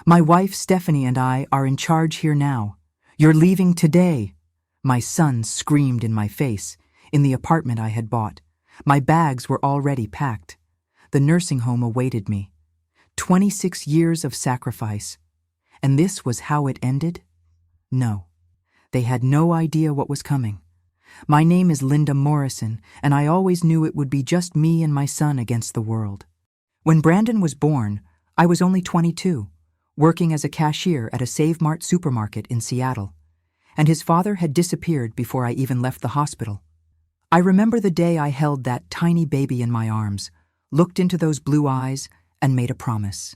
My wife Stephanie and I are in charge here now. You're leaving today. My son screamed in my face, in the apartment I had bought. My bags were already packed. The nursing home awaited me. 26 years of sacrifice. And this was how it ended? No. They had no idea what was coming. My name is Linda Morrison, and I always knew it would be just me and my son against the world. When Brandon was born, I was only 22, working as a cashier at a Save Mart supermarket in Seattle, and his father had disappeared before I even left the hospital. I remember the day I held that tiny baby in my arms, looked into those blue eyes, and made a promise.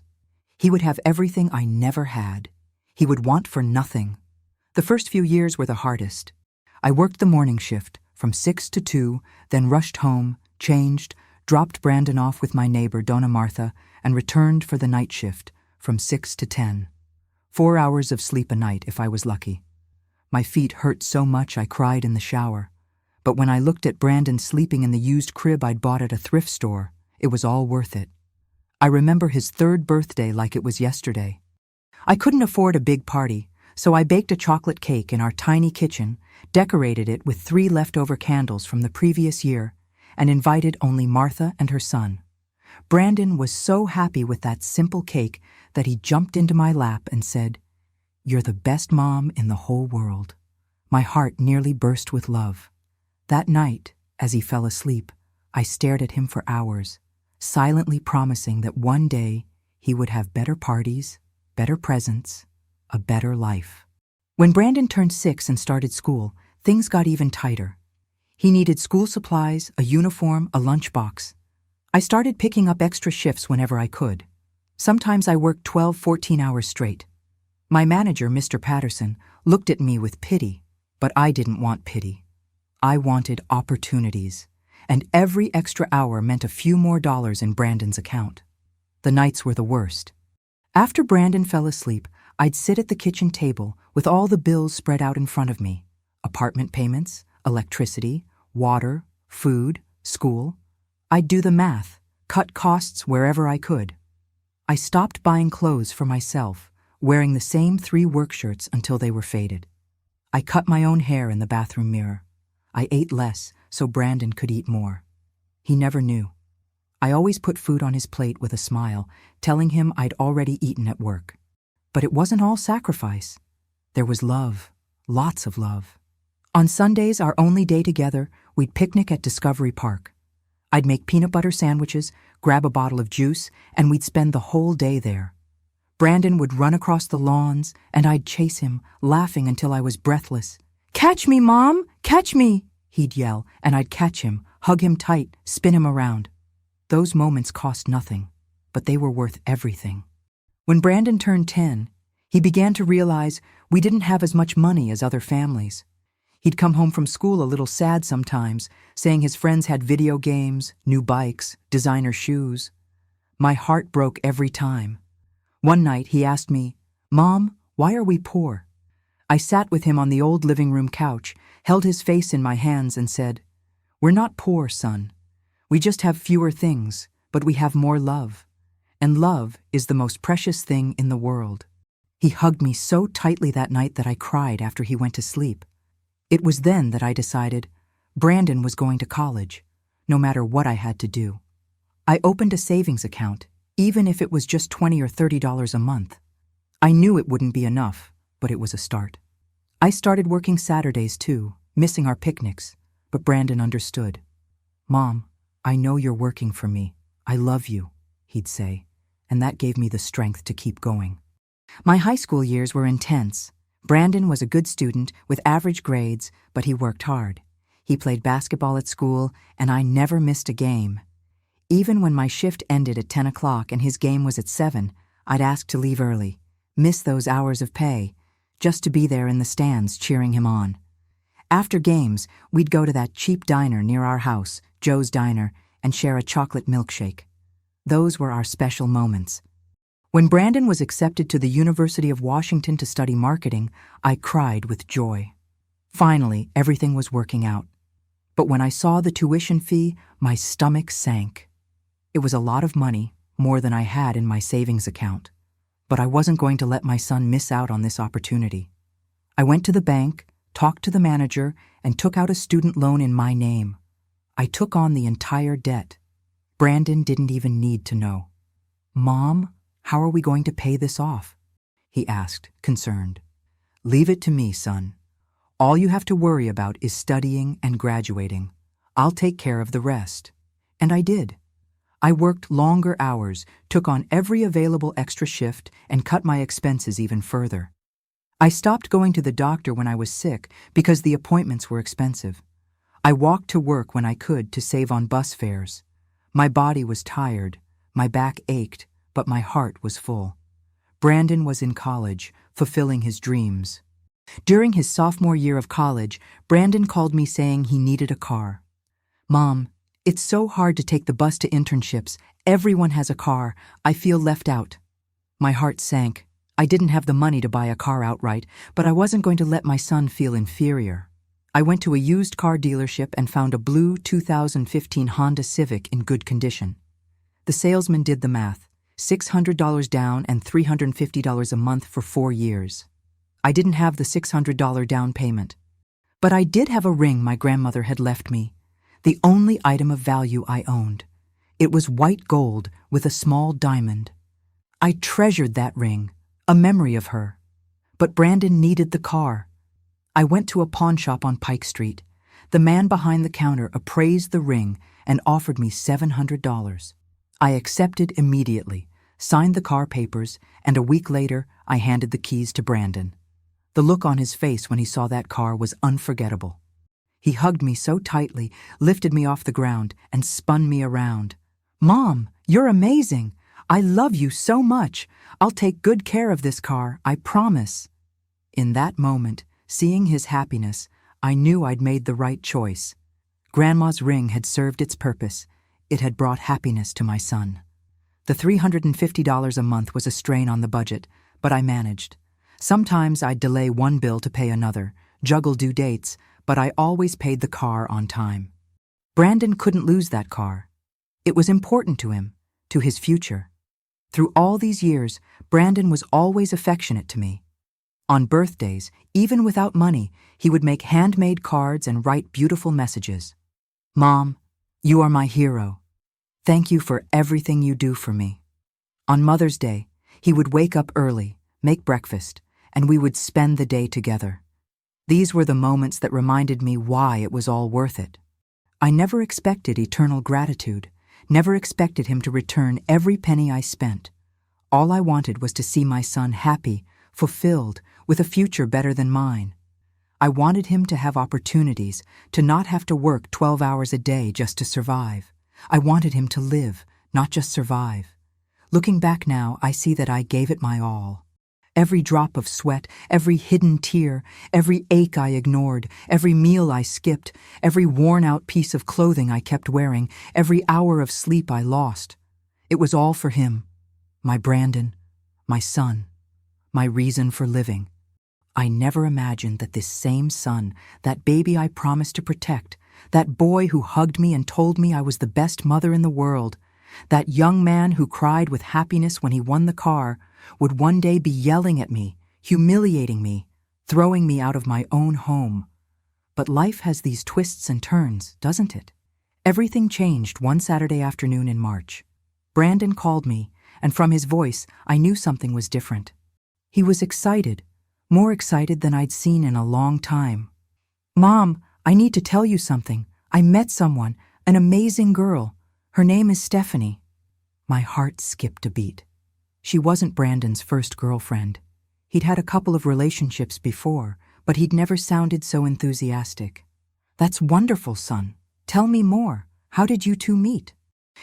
He would have everything I never had. He would want for nothing. The first few years were the hardest. I worked the morning shift from 6 to 2, then rushed home, changed, dropped Brandon off with my neighbor Donna Martha, and returned for the night shift from 6 to 10. 4 hours of sleep a night if I was lucky. My feet hurt so much I cried in the shower. But when I looked at Brandon sleeping in the used crib I'd bought at a thrift store, it was all worth it. I remember his 3rd birthday like it was yesterday. I couldn't afford a big party, so I baked a chocolate cake in our tiny kitchen, decorated it with 3 leftover candles from the previous year, and invited only Martha and her son. Brandon was so happy with that simple cake that he jumped into my lap and said, "You're the best mom in the whole world." My heart nearly burst with love. That night, as he fell asleep, I stared at him for hours, silently promising that one day he would have better parties, better presents, a better life. When Brandon turned 6 and started school, things got even tighter. He needed school supplies, a uniform, a lunchbox. I started picking up extra shifts whenever I could. Sometimes I worked 12, 14 hours straight. My manager, Mr. Patterson, looked at me with pity, but I didn't want pity. I wanted opportunities, and every extra hour meant a few more dollars in Brandon's account. The nights were the worst. After Brandon fell asleep, I'd sit at the kitchen table with all the bills spread out in front of me. Apartment payments, electricity, water, food, school. I'd do the math, cut costs wherever I could. I stopped buying clothes for myself, wearing the same 3 work shirts until they were faded. I cut my own hair in the bathroom mirror. I ate less so Brandon could eat more. He never knew. I always put food on his plate with a smile, telling him I'd already eaten at work. But it wasn't all sacrifice. There was love, lots of love. On Sundays, our only day together, we'd picnic at Discovery Park. I'd make peanut butter sandwiches, grab a bottle of juice, and we'd spend the whole day there. Brandon would run across the lawns, and I'd chase him, laughing until I was breathless. "Catch me, Mom! Catch me!" he'd yell, and I'd catch him, hug him tight, spin him around. Those moments cost nothing, but they were worth everything. When Brandon turned 10, he began to realize we didn't have as much money as other families. He'd come home from school a little sad sometimes, saying his friends had video games, new bikes, designer shoes. My heart broke every time. One night he asked me, "Mom, why are we poor?" I sat with him on the old living room couch, held his face in my hands and said, "We're not poor, son. We just have fewer things, but we have more love. And love is the most precious thing in the world." He hugged me so tightly that night that I cried after he went to sleep. It was then that I decided Brandon was going to college, no matter what I had to do. I opened a savings account, even if it was just $20 or $30 a month. I knew it wouldn't be enough, but it was a start. I started working Saturdays too, missing our picnics, but Brandon understood. "Mom, I know you're working for me. I love you," he'd say, and that gave me the strength to keep going. My high school years were intense. Brandon was a good student with average grades, but he worked hard. He played basketball at school, and I never missed a game. Even when my shift ended at 10 o'clock and his game was at 7, I'd ask to leave early, miss those hours of pay, just to be there in the stands cheering him on. After games, we'd go to that cheap diner near our house, Joe's Diner, and share a chocolate milkshake. Those were our special moments. When Brandon was accepted to the University of Washington to study marketing, I cried with joy. Finally, everything was working out. But when I saw the tuition fee, my stomach sank. It was a lot of money, more than I had in my savings account. but I wasn't going to let my son miss out on this opportunity. I went to the bank, talked to the manager, and took out a student loan in my name. I took on the entire debt. Brandon didn't even need to know. "Mom, how are we going to pay this off?" he asked, concerned. "Leave it to me, son. All you have to worry about is studying and graduating. I'll take care of the rest." And I did. I worked longer hours, took on every available extra shift, and cut my expenses even further. I stopped going to the doctor when I was sick because the appointments were expensive. I walked to work when I could to save on bus fares. My body was tired, my back ached, but my heart was full. Brandon was in college, fulfilling his dreams. During his sophomore year of college, Brandon called me saying he needed a car. "Mom, it's so hard to take the bus to internships. Everyone has a car. I feel left out." My heart sank. I didn't have the money to buy a car outright, but I wasn't going to let my son feel inferior. I went to a used car dealership and found a blue 2015 Honda Civic in good condition. The salesman did the math, $600 down and $350 a month for 4 years. I didn't have the $600 down payment. But I did have a ring my grandmother had left me, the only item of value I owned. It was white gold with a small diamond. I treasured that ring, a memory of her. But Brandon needed the car. I went to a pawn shop on Pike Street. The man behind the counter appraised the ring and offered me $700. I accepted immediately, signed the car papers, and a week later I handed the keys to Brandon. The look on his face when he saw that car was unforgettable. He hugged me so tightly, lifted me off the ground, and spun me around. "Mom, you're amazing. I love you so much. I'll take good care of this car, I promise." In that moment, seeing his happiness, I knew I'd made the right choice. Grandma's ring had served its purpose. It had brought happiness to my son. The $350 a month was a strain on the budget, but I managed. Sometimes I'd delay one bill to pay another, juggle due dates, but I always paid the car on time. Brandon couldn't lose that car. It was important to him, to his future. Through all these years, Brandon was always affectionate to me. On birthdays, even without money, he would make handmade cards and write beautiful messages. "Mom, you are my hero. Thank you for everything you do for me." On Mother's Day, he would wake up early, make breakfast, and we would spend the day together. These were the moments that reminded me why it was all worth it. I never expected eternal gratitude, never expected him to return every penny I spent. All I wanted was to see my son happy, fulfilled, with a future better than mine. I wanted him to have opportunities, to not have to work 12 hours a day just to survive. I wanted him to live, not just survive. Looking back now, I see that I gave it my all. Every drop of sweat, every hidden tear, every ache I ignored, every meal I skipped, every worn-out piece of clothing I kept wearing, every hour of sleep I lost. It was all for him, my Brandon, my son, my reason for living. I never imagined that this same son, that baby I promised to protect, that boy who hugged me and told me I was the best mother in the world, that young man who cried with happiness when he won the car, would one day be yelling at me, humiliating me, throwing me out of my own home. But life has these twists and turns, doesn't it? Everything changed one Saturday afternoon in March. Brandon called me, and from his voice, I knew something was different. He was excited, more excited than I'd seen in a long time. "Mom, I need to tell you something. I met someone, an amazing girl. Her name is Stephanie." My heart skipped a beat. She wasn't Brandon's first girlfriend. He'd had a couple of relationships before, but he'd never sounded so enthusiastic. "That's wonderful, son. Tell me more. How did you two meet?"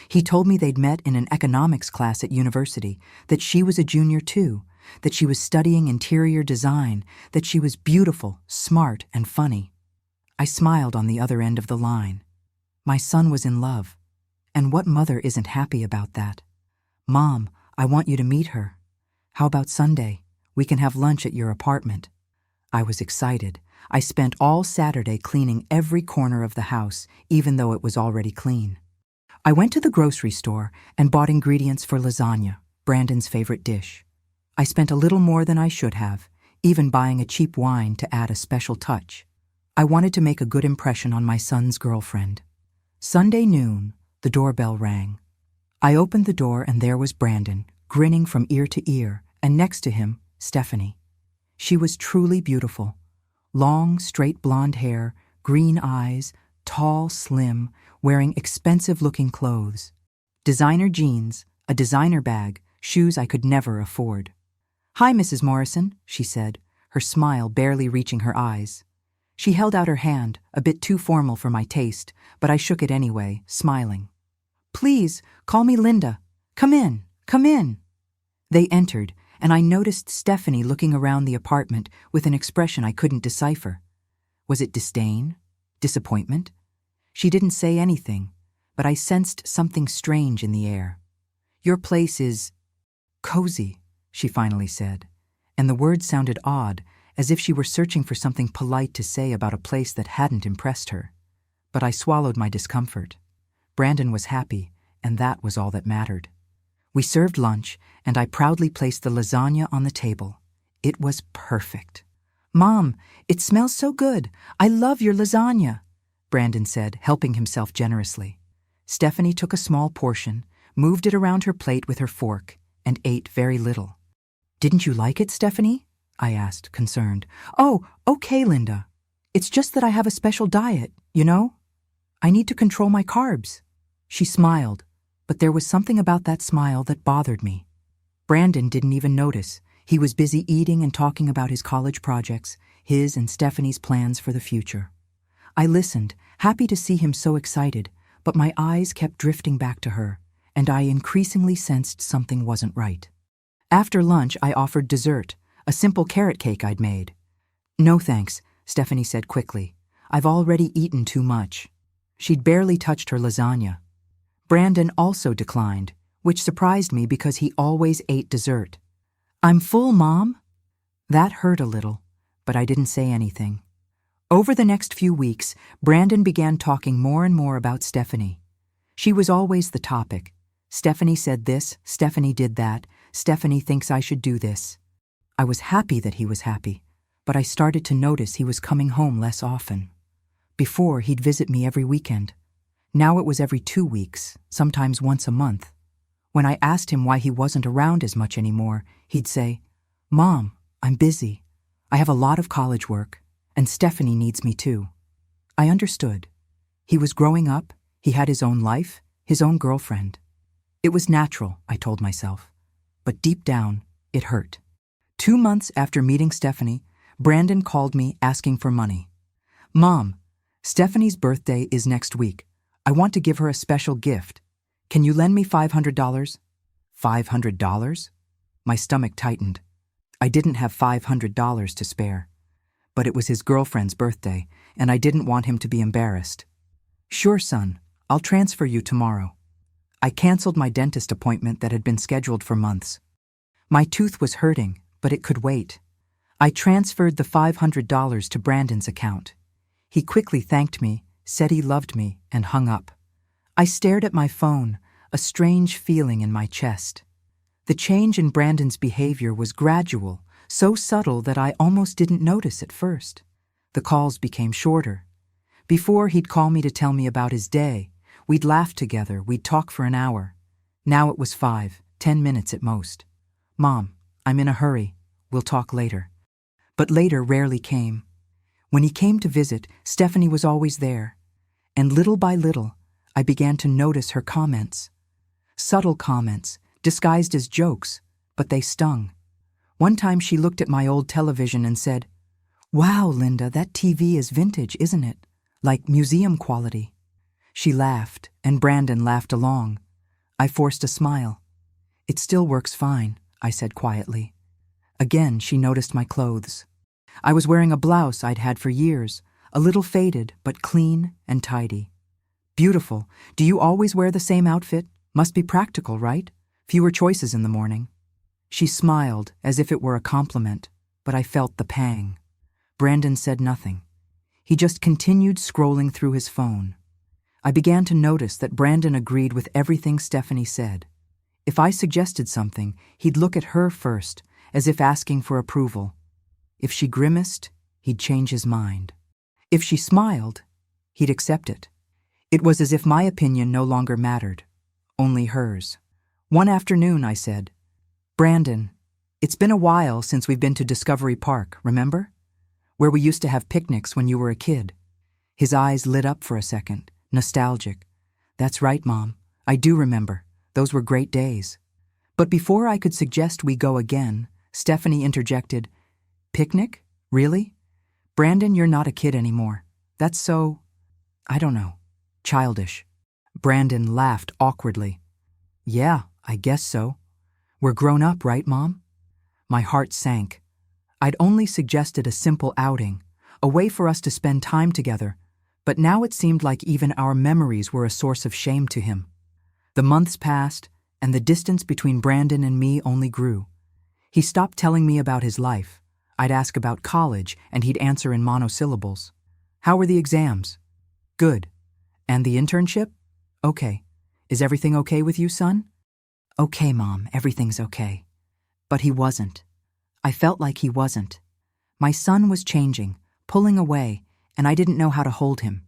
He told me they'd met in an economics class at university, that she was a junior too, that she was studying interior design, that she was beautiful, smart, and funny. I smiled on the other end of the line. My son was in love. And what mother isn't happy about that? "Mom, I want you to meet her. How about Sunday? We can have lunch at your apartment." I was excited. I spent all Saturday cleaning every corner of the house, even though it was already clean. I went to the grocery store and bought ingredients for lasagna, Brandon's favorite dish. I spent a little more than I should have, even buying a cheap wine to add a special touch. I wanted to make a good impression on my son's girlfriend. Sunday noon, the doorbell rang. I opened the door and there was Brandon, grinning from ear to ear, and next to him, Stephanie. She was truly beautiful. Long, straight blonde hair, green eyes, tall, slim, wearing expensive-looking clothes. Designer jeans, a designer bag, shoes I could never afford. "Hi, Mrs. Morrison," she said, her smile barely reaching her eyes. She held out her hand, a bit too formal for my taste, but I shook it anyway, smiling. "Please, call me Linda. Come in, come in." They entered, and I noticed Stephanie looking around the apartment with an expression I couldn't decipher. Was it disdain? Disappointment? She didn't say anything, but I sensed something strange in the air. "Your place is cozy," she finally said, and the words sounded odd, as if she were searching for something polite to say about a place that hadn't impressed her. But I swallowed my discomfort. Brandon was happy, and that was all that mattered. We served lunch, and I proudly placed the lasagna on the table. It was perfect. "Mom, it smells so good. I love your lasagna," Brandon said, helping himself generously. Stephanie took a small portion, moved it around her plate with her fork, and ate very little. "Didn't you like it, Stephanie?" I asked, concerned. "Oh, okay, Linda. It's just that I have a special diet, you know? I need to control my carbs." She smiled, but there was something about that smile that bothered me. Brandon didn't even notice. He was busy eating and talking about his college projects, his and Stephanie's plans for the future. I listened, happy to see him so excited, but my eyes kept drifting back to her, and I increasingly sensed something wasn't right. After lunch, I offered dessert, a simple carrot cake I'd made. "No thanks," Stephanie said quickly. "I've already eaten too much." She'd barely touched her lasagna. Brandon also declined, which surprised me because he always ate dessert. "I'm full, Mom." That hurt a little, but I didn't say anything. Over the next few weeks, Brandon began talking more and more about Stephanie. She was always the topic. Stephanie said this, Stephanie did that, Stephanie thinks I should do this. I was happy that he was happy, but I started to notice he was coming home less often. Before, he'd visit me every weekend. Now it was every 2 weeks, sometimes once a month. When I asked him why he wasn't around as much anymore, he'd say, "Mom, I'm busy. I have a lot of college work, and Stephanie needs me too." I understood. He was growing up, he had his own life, his own girlfriend. It was natural, I told myself, but deep down, it hurt. 2 months after meeting Stephanie, Brandon called me asking for money. "Mom, Stephanie's birthday is next week. I want to give her a special gift. Can you lend me $500? $500? My stomach tightened. I didn't have $500 to spare. But it was his girlfriend's birthday, and I didn't want him to be embarrassed. "Sure, son. I'll transfer you tomorrow." I canceled my dentist appointment that had been scheduled for months. My tooth was hurting, but it could wait. I transferred the $500 to Brandon's account. He quickly thanked me, said he loved me, and hung up. I stared at my phone, a strange feeling in my chest. The change in Brandon's behavior was gradual, so subtle that I almost didn't notice at first. The calls became shorter. Before, he'd call me to tell me about his day. We'd laugh together, we'd talk for an hour. Now it was 5, 10 minutes at most. "Mom, I'm in a hurry. We'll talk later." But later rarely came. When he came to visit, Stephanie was always there. And little by little, I began to notice her comments. Subtle comments, disguised as jokes, but they stung. One time she looked at my old television and said, "Wow, Linda, that TV is vintage, isn't it? Like museum quality." She laughed, and Brandon laughed along. I forced a smile. "It still works fine," I said quietly. Again, she noticed my clothes. I was wearing a blouse I'd had for years, a little faded, but clean and tidy. "Beautiful. Do you always wear the same outfit? Must be practical, right? Fewer choices in the morning." She smiled, as if it were a compliment, but I felt the pang. Brandon said nothing. He just continued scrolling through his phone. I began to notice that Brandon agreed with everything Stephanie said. If I suggested something, he'd look at her first, as if asking for approval. If she grimaced, he'd change his mind. If she smiled, he'd accept it. It was as if my opinion no longer mattered, only hers. One afternoon, I said, "Brandon, it's been a while since we've been to Discovery Park, remember? Where we used to have picnics when you were a kid." His eyes lit up for a second, nostalgic. "That's right, Mom. I do remember. Those were great days." But before I could suggest we go again, Stephanie interjected, "Picnic? Really? Brandon, you're not a kid anymore. That's so, I don't know, childish." Brandon laughed awkwardly. "Yeah, I guess so. We're grown up, right, Mom?" My heart sank. I'd only suggested a simple outing, a way for us to spend time together, but now it seemed like even our memories were a source of shame to him. The months passed, and the distance between Brandon and me only grew. He stopped telling me about his life. I'd ask about college, and he'd answer in monosyllables. "How were the exams?" "Good." "And the internship?" "Okay." "Is everything okay with you, son?" "Okay, Mom, everything's okay." But he wasn't. I felt like he wasn't. My son was changing, pulling away, and I didn't know how to hold him.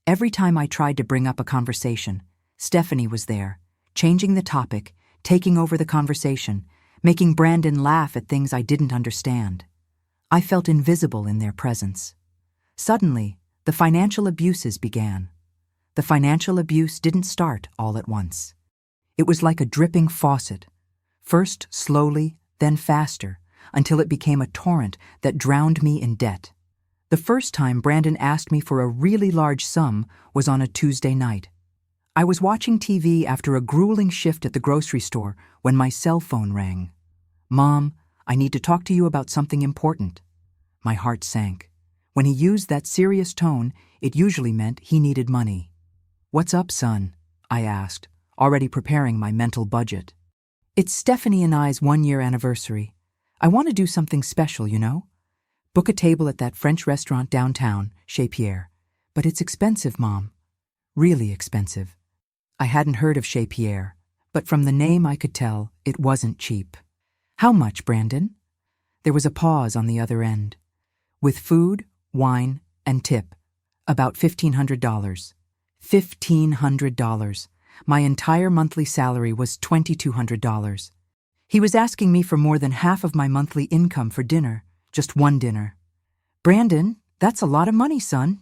Every time I tried to bring up a conversation, Stephanie was there, changing the topic, taking over the conversation, making Brandon laugh at things I didn't understand. I felt invisible in their presence. Suddenly, the financial abuses began. The financial abuse didn't start all at once. It was like a dripping faucet, first slowly, then faster, until it became a torrent that drowned me in debt. The first time Brandon asked me for a really large sum was on a Tuesday night. I was watching TV after a grueling shift at the grocery store when my cell phone rang. "Mom, I need to talk to you about something important." My heart sank. When he used that serious tone, it usually meant he needed money. "What's up, son?" I asked, already preparing my mental budget. "It's Stephanie and I's 1-year anniversary. I want to do something special, you know? Book a table at that French restaurant downtown, Chez Pierre. But it's expensive, Mom. Really expensive." I hadn't heard of Chez Pierre, but from the name I could tell it wasn't cheap. "How much, Brandon?" There was a pause on the other end. "With food, wine, and tip, about $1,500. $1,500. My entire monthly salary was $2,200. He was asking me for more than half of my monthly income for dinner, just one dinner. "Brandon, that's a lot of money, son.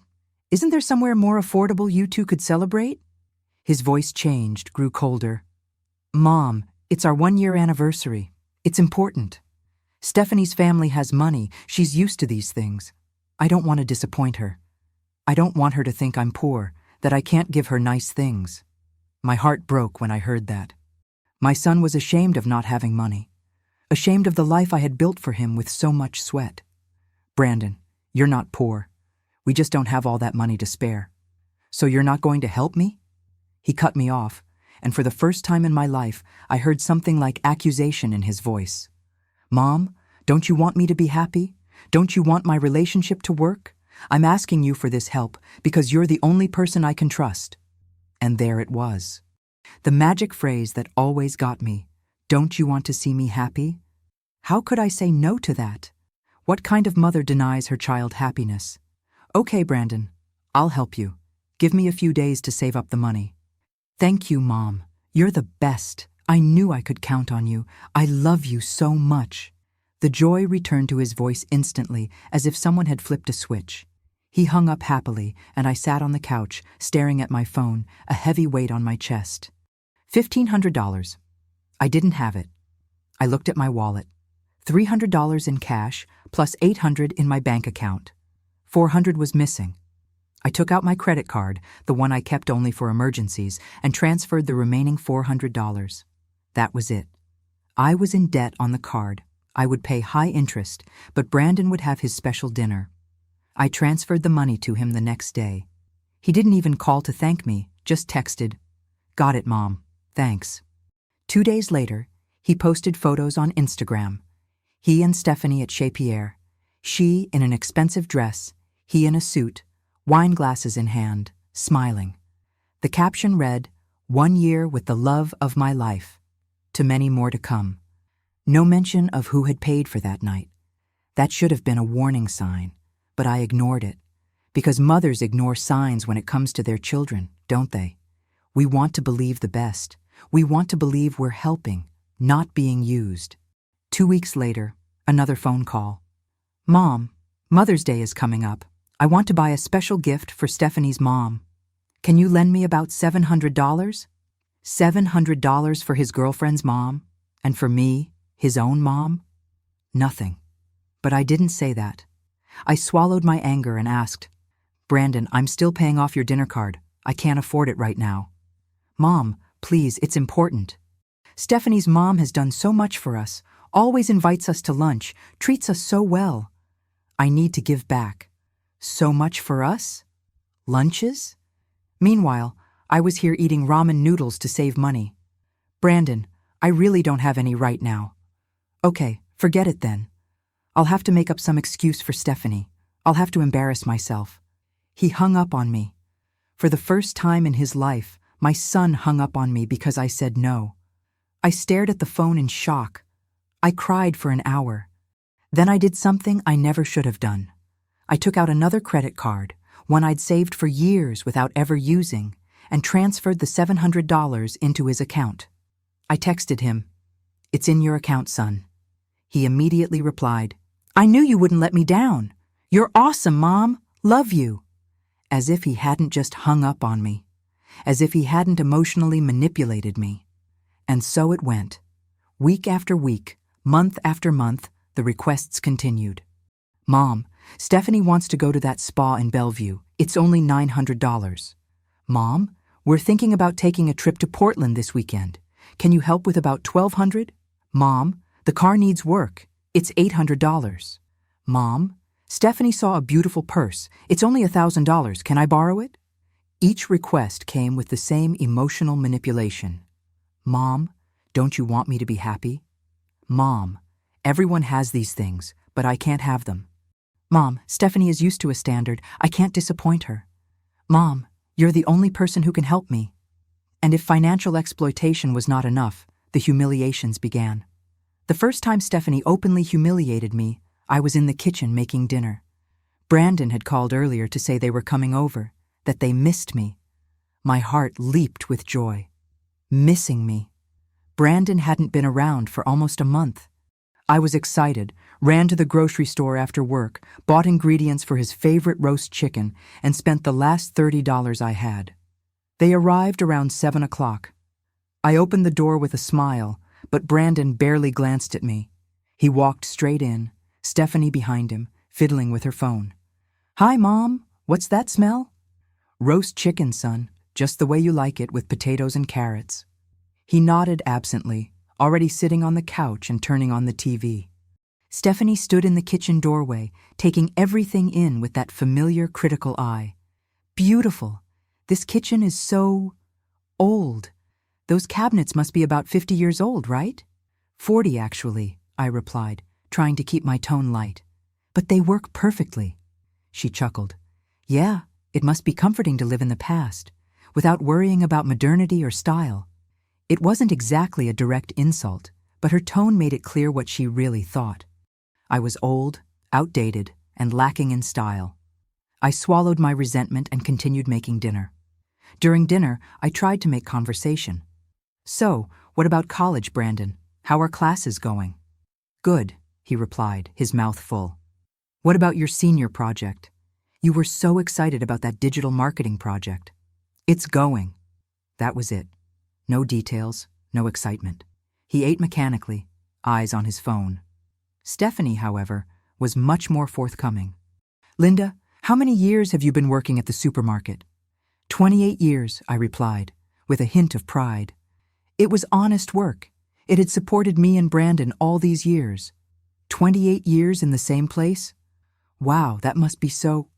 Isn't there somewhere more affordable you two could celebrate?" His voice changed, grew colder. "Mom, it's our 1-year anniversary. It's important. Stephanie's family has money. She's used to these things. I don't want to disappoint her. I don't want her to think I'm poor, that I can't give her nice things." My heart broke when I heard that. My son was ashamed of not having money, ashamed of the life I had built for him with so much sweat. "Brandon, you're not poor. We just don't have all that money to spare. So you're not going to help me?" He cut me off, and for the first time in my life, I heard something like accusation in his voice. "Mom, don't you want me to be happy? Don't you want my relationship to work? I'm asking you for this help because you're the only person I can trust." And there it was. The magic phrase that always got me. "Don't you want to see me happy?" How could I say no to that? What kind of mother denies her child happiness? "Okay, Brandon, I'll help you. Give me a few days to save up the money." "Thank you, Mom. You're the best. I knew I could count on you. I love you so much." The joy returned to his voice instantly, as if someone had flipped a switch. He hung up happily, and I sat on the couch, staring at my phone, a heavy weight on my chest. $1,500. I didn't have it. I looked at my wallet. $300 in cash, plus $800 in my bank account. $400 was missing. I took out my credit card, the one I kept only for emergencies, and transferred the remaining $400. That was it. I was in debt on the card. I would pay high interest, but Brandon would have his special dinner. I transferred the money to him the next day. He didn't even call to thank me, just texted, "Got it, Mom. Thanks." 2 days later, he posted photos on Instagram. He and Stephanie at Chez Pierre. She in an expensive dress, he in a suit, wine glasses in hand, smiling. The caption read, "1 year with the love of my life. To many more to come." No mention of who had paid for that night. That should have been a warning sign, but I ignored it. Because mothers ignore signs when it comes to their children, don't they? We want to believe the best. We want to believe we're helping, not being used. 2 weeks later, another phone call. Mom, Mother's Day is coming up. I want to buy a special gift for Stephanie's mom. Can you lend me about $700? $700 for his girlfriend's mom? And for me, his own mom? Nothing. But I didn't say that. I swallowed my anger and asked, Brandon, I'm still paying off your dinner card. I can't afford it right now. Mom, please, it's important. Stephanie's mom has done so much for us, always invites us to lunch, treats us so well. I need to give back. So much for us? Lunches? Meanwhile, I was here eating ramen noodles to save money. Brandon, I really don't have any right now. Okay, forget it then. I'll have to make up some excuse for Stephanie. I'll have to embarrass myself. He hung up on me. For the first time in his life, my son hung up on me because I said no. I stared at the phone in shock. I cried for an hour. Then I did something I never should have done. I took out another credit card, one I'd saved for years without ever using, and transferred the $700 into his account. I texted him, "It's in your account, son." He immediately replied, "I knew you wouldn't let me down. You're awesome, Mom. Love you." As if he hadn't just hung up on me. As if he hadn't emotionally manipulated me. And so it went. Week after week, month after month, the requests continued. Mom, Stephanie wants to go to that spa in Bellevue. It's only $900. Mom, we're thinking about taking a trip to Portland this weekend. Can you help with about $1,200? Mom, the car needs work. It's $800. Mom, Stephanie saw a beautiful purse. It's only $1,000. Can I borrow it? Each request came with the same emotional manipulation. Mom, don't you want me to be happy? Mom, everyone has these things, but I can't have them. Mom, Stephanie is used to a standard. I can't disappoint her. Mom, you're the only person who can help me. And if financial exploitation was not enough, the humiliations began. The first time Stephanie openly humiliated me, I was in the kitchen making dinner. Brandon had called earlier to say they were coming over, that they missed me. My heart leaped with joy. Missing me. Brandon hadn't been around for almost a month. I was excited, ran to the grocery store after work, bought ingredients for his favorite roast chicken, and spent the last $30 I had. They arrived around 7 o'clock. I opened the door with a smile, but Brandon barely glanced at me. He walked straight in, Stephanie behind him, fiddling with her phone. Hi, Mom. What's that smell? Roast chicken, son, just the way you like it with potatoes and carrots. He nodded absently, already sitting on the couch and turning on the TV. Stephanie stood in the kitchen doorway, taking everything in with that familiar, critical eye. Beautiful. This kitchen is so old. Those cabinets must be about 50 years old, right? 40, actually, I replied, trying to keep my tone light. But they work perfectly. She chuckled. Yeah, it must be comforting to live in the past, without worrying about modernity or style. It wasn't exactly a direct insult, but her tone made it clear what she really thought. I was old, outdated, and lacking in style. I swallowed my resentment and continued making dinner. During dinner, I tried to make conversation. So, what about college, Brandon? How are classes going? Good, he replied, his mouth full. What about your senior project? You were so excited about that digital marketing project. It's going. That was it. No details, no excitement. He ate mechanically, eyes on his phone. Stephanie, however, was much more forthcoming. Linda, how many years have you been working at the supermarket? 28 years, I replied, with a hint of pride. It was honest work. It had supported me and Brandon all these years. 28 years in the same place? Wow, that must be so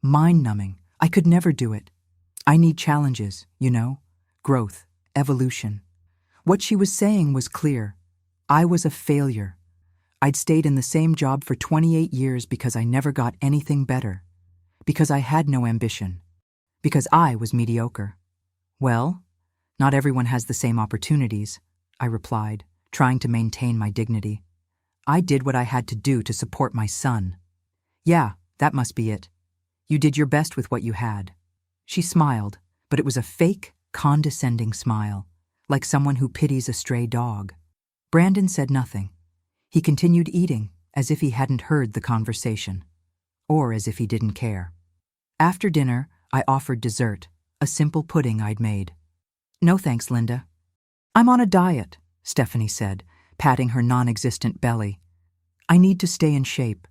mind-numbing. I could never do it. I need challenges, you know, growth, evolution. What she was saying was clear. I was a failure. I'd stayed in the same job for 28 years because I never got anything better. Because I had no ambition. Because I was mediocre. Well, not everyone has the same opportunities, I replied, trying to maintain my dignity. I did what I had to do to support my son. Yeah, that must be it. You did your best with what you had. She smiled, but it was a fake, condescending smile, like someone who pities a stray dog. Brandon said nothing. He continued eating, as if he hadn't heard the conversation, or as if he didn't care. After dinner, I offered dessert, a simple pudding I'd made. No thanks, Linda. I'm on a diet, Stephanie said, patting her non-existent belly. I need to stay in shape.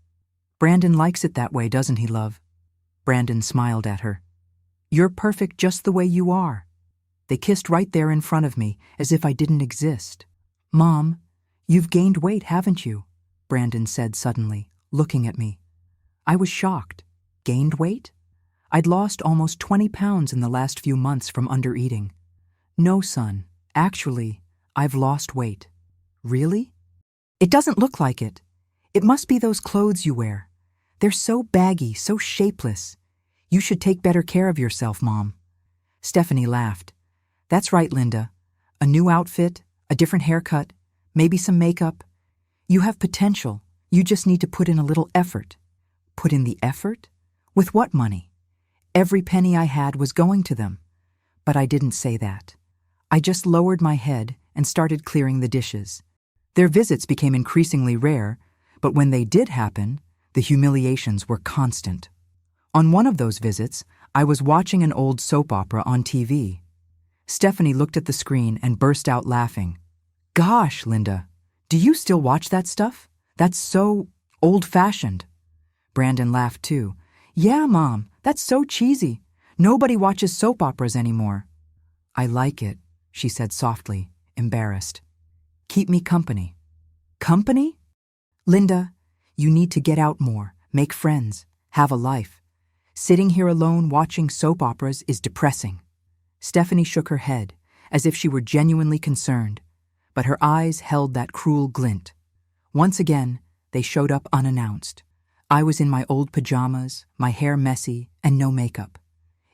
Brandon likes it that way, doesn't he, love? Brandon smiled at her. You're perfect just the way you are. They kissed right there in front of me, as if I didn't exist. Mom, you've gained weight, haven't you? Brandon said suddenly, looking at me. I was shocked. Gained weight? I'd lost almost 20 pounds in the last few months from undereating. No, son. Actually, I've lost weight. Really? It doesn't look like it. It must be those clothes you wear. They're so baggy, so shapeless. You should take better care of yourself, Mom. Stephanie laughed. That's right, Linda. A new outfit, a different haircut, maybe some makeup. You have potential. You just need to put in a little effort. Put in the effort? With what money? Every penny I had was going to them. But I didn't say that. I just lowered my head and started clearing the dishes. Their visits became increasingly rare, but when they did happen, the humiliations were constant. On one of those visits, I was watching an old soap opera on TV. Stephanie looked at the screen and burst out laughing. Gosh, Linda, do you still watch that stuff? That's so old-fashioned. Brandon laughed too. Yeah, Mom, that's so cheesy. Nobody watches soap operas anymore. I like it, she said softly, embarrassed. Keep me company. Company? Linda, you need to get out more, make friends, have a life. Sitting here alone watching soap operas is depressing. Stephanie shook her head, as if she were genuinely concerned, but her eyes held that cruel glint. Once again, they showed up unannounced. I was in my old pajamas, my hair messy, and no makeup.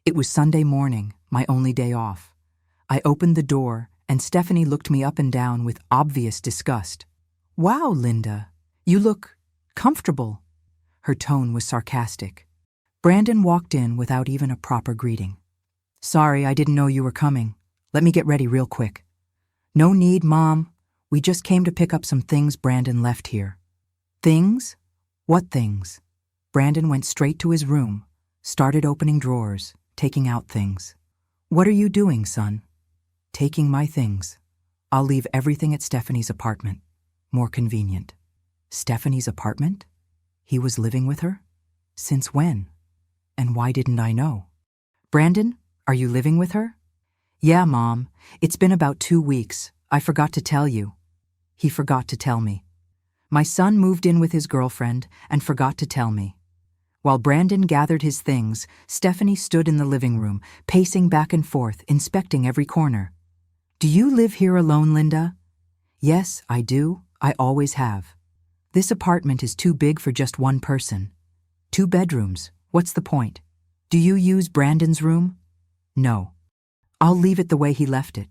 It was Sunday morning, my only day off. I opened the door, and Stephanie looked me up and down with obvious disgust. Wow, Linda, you look comfortable. Her tone was sarcastic. Brandon walked in without even a proper greeting. Sorry, I didn't know you were coming. Let me get ready real quick. No need, Mom. We just came to pick up some things Brandon left here. Things? What things? Brandon went straight to his room, started opening drawers, taking out things. What are you doing, son? Taking my things. I'll leave everything at Stephanie's apartment. More convenient. Stephanie's apartment? He was living with her? Since when? And why didn't I know? Brandon, are you living with her? Yeah, Mom. It's been about 2 weeks. I forgot to tell you. He forgot to tell me. My son moved in with his girlfriend and forgot to tell me. While Brandon gathered his things, Stephanie stood in the living room, pacing back and forth, inspecting every corner. Do you live here alone, Linda? Yes, I do. I always have. This apartment is too big for just one person. 2 bedrooms. What's the point? Do you use Brandon's room? No. I'll leave it the way he left it,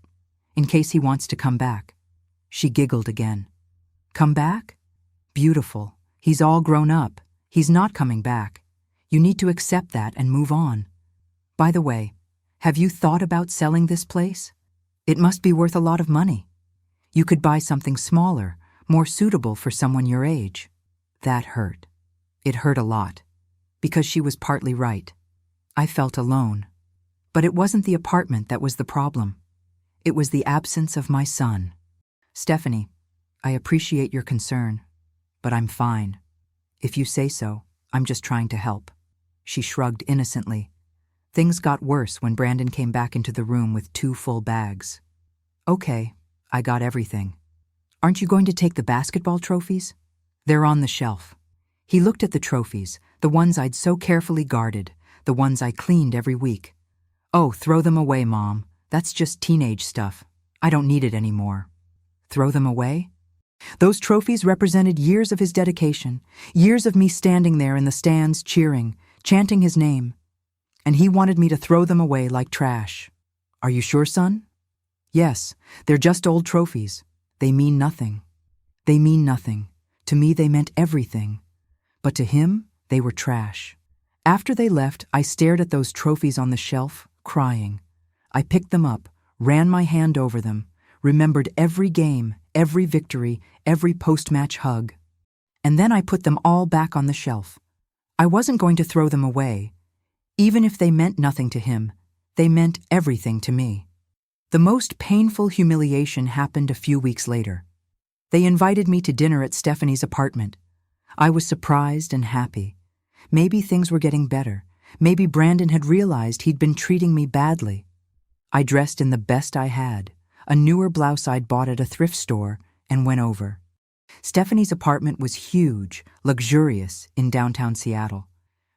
in case he wants to come back. She giggled again. Come back? Beautiful. He's all grown up. He's not coming back. You need to accept that and move on. By the way, have you thought about selling this place? It must be worth a lot of money. You could buy something smaller, more suitable for someone your age. That hurt. It hurt a lot, because she was partly right. I felt alone. But it wasn't the apartment that was the problem. It was the absence of my son. Stephanie, I appreciate your concern, but I'm fine. If you say so, I'm just trying to help. She shrugged innocently. Things got worse when Brandon came back into the room with 2 full bags. Okay, I got everything. Aren't you going to take the basketball trophies? They're on the shelf. He looked at the trophies, the ones I'd so carefully guarded, the ones I cleaned every week. Oh, throw them away, Mom. That's just teenage stuff. I don't need it anymore. Throw them away? Those trophies represented years of his dedication, years of me standing there in the stands cheering, chanting his name. And he wanted me to throw them away like trash. Are you sure, son? Yes, they're just old trophies. They mean nothing. They mean nothing. To me, they meant everything. But to him, they were trash. After they left, I stared at those trophies on the shelf, crying. I picked them up, ran my hand over them, remembered every game, every victory, every post-match hug. And then I put them all back on the shelf. I wasn't going to throw them away. Even if they meant nothing to him, they meant everything to me. The most painful humiliation happened a few weeks later. They invited me to dinner at Stephanie's apartment. I was surprised and happy. Maybe things were getting better. Maybe Brandon had realized he'd been treating me badly. I dressed in the best I had, a newer blouse I'd bought at a thrift store, and went over. Stephanie's apartment was huge, luxurious, in downtown Seattle.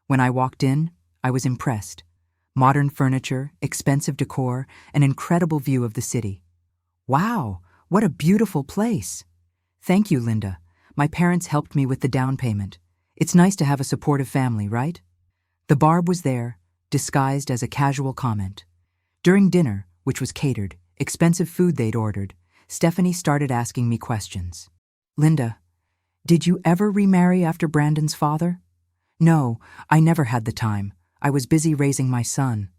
When I walked in, I was impressed. Modern furniture, expensive decor, an incredible view of the city. Wow, what a beautiful place! Thank you, Linda. My parents helped me with the down payment. It's nice to have a supportive family, right? The barb was there, disguised as a casual comment. During dinner, which was catered, expensive food they'd ordered, Stephanie started asking me questions. Linda, did you ever remarry after Brandon's father? No, I never had the time. I was busy raising my son.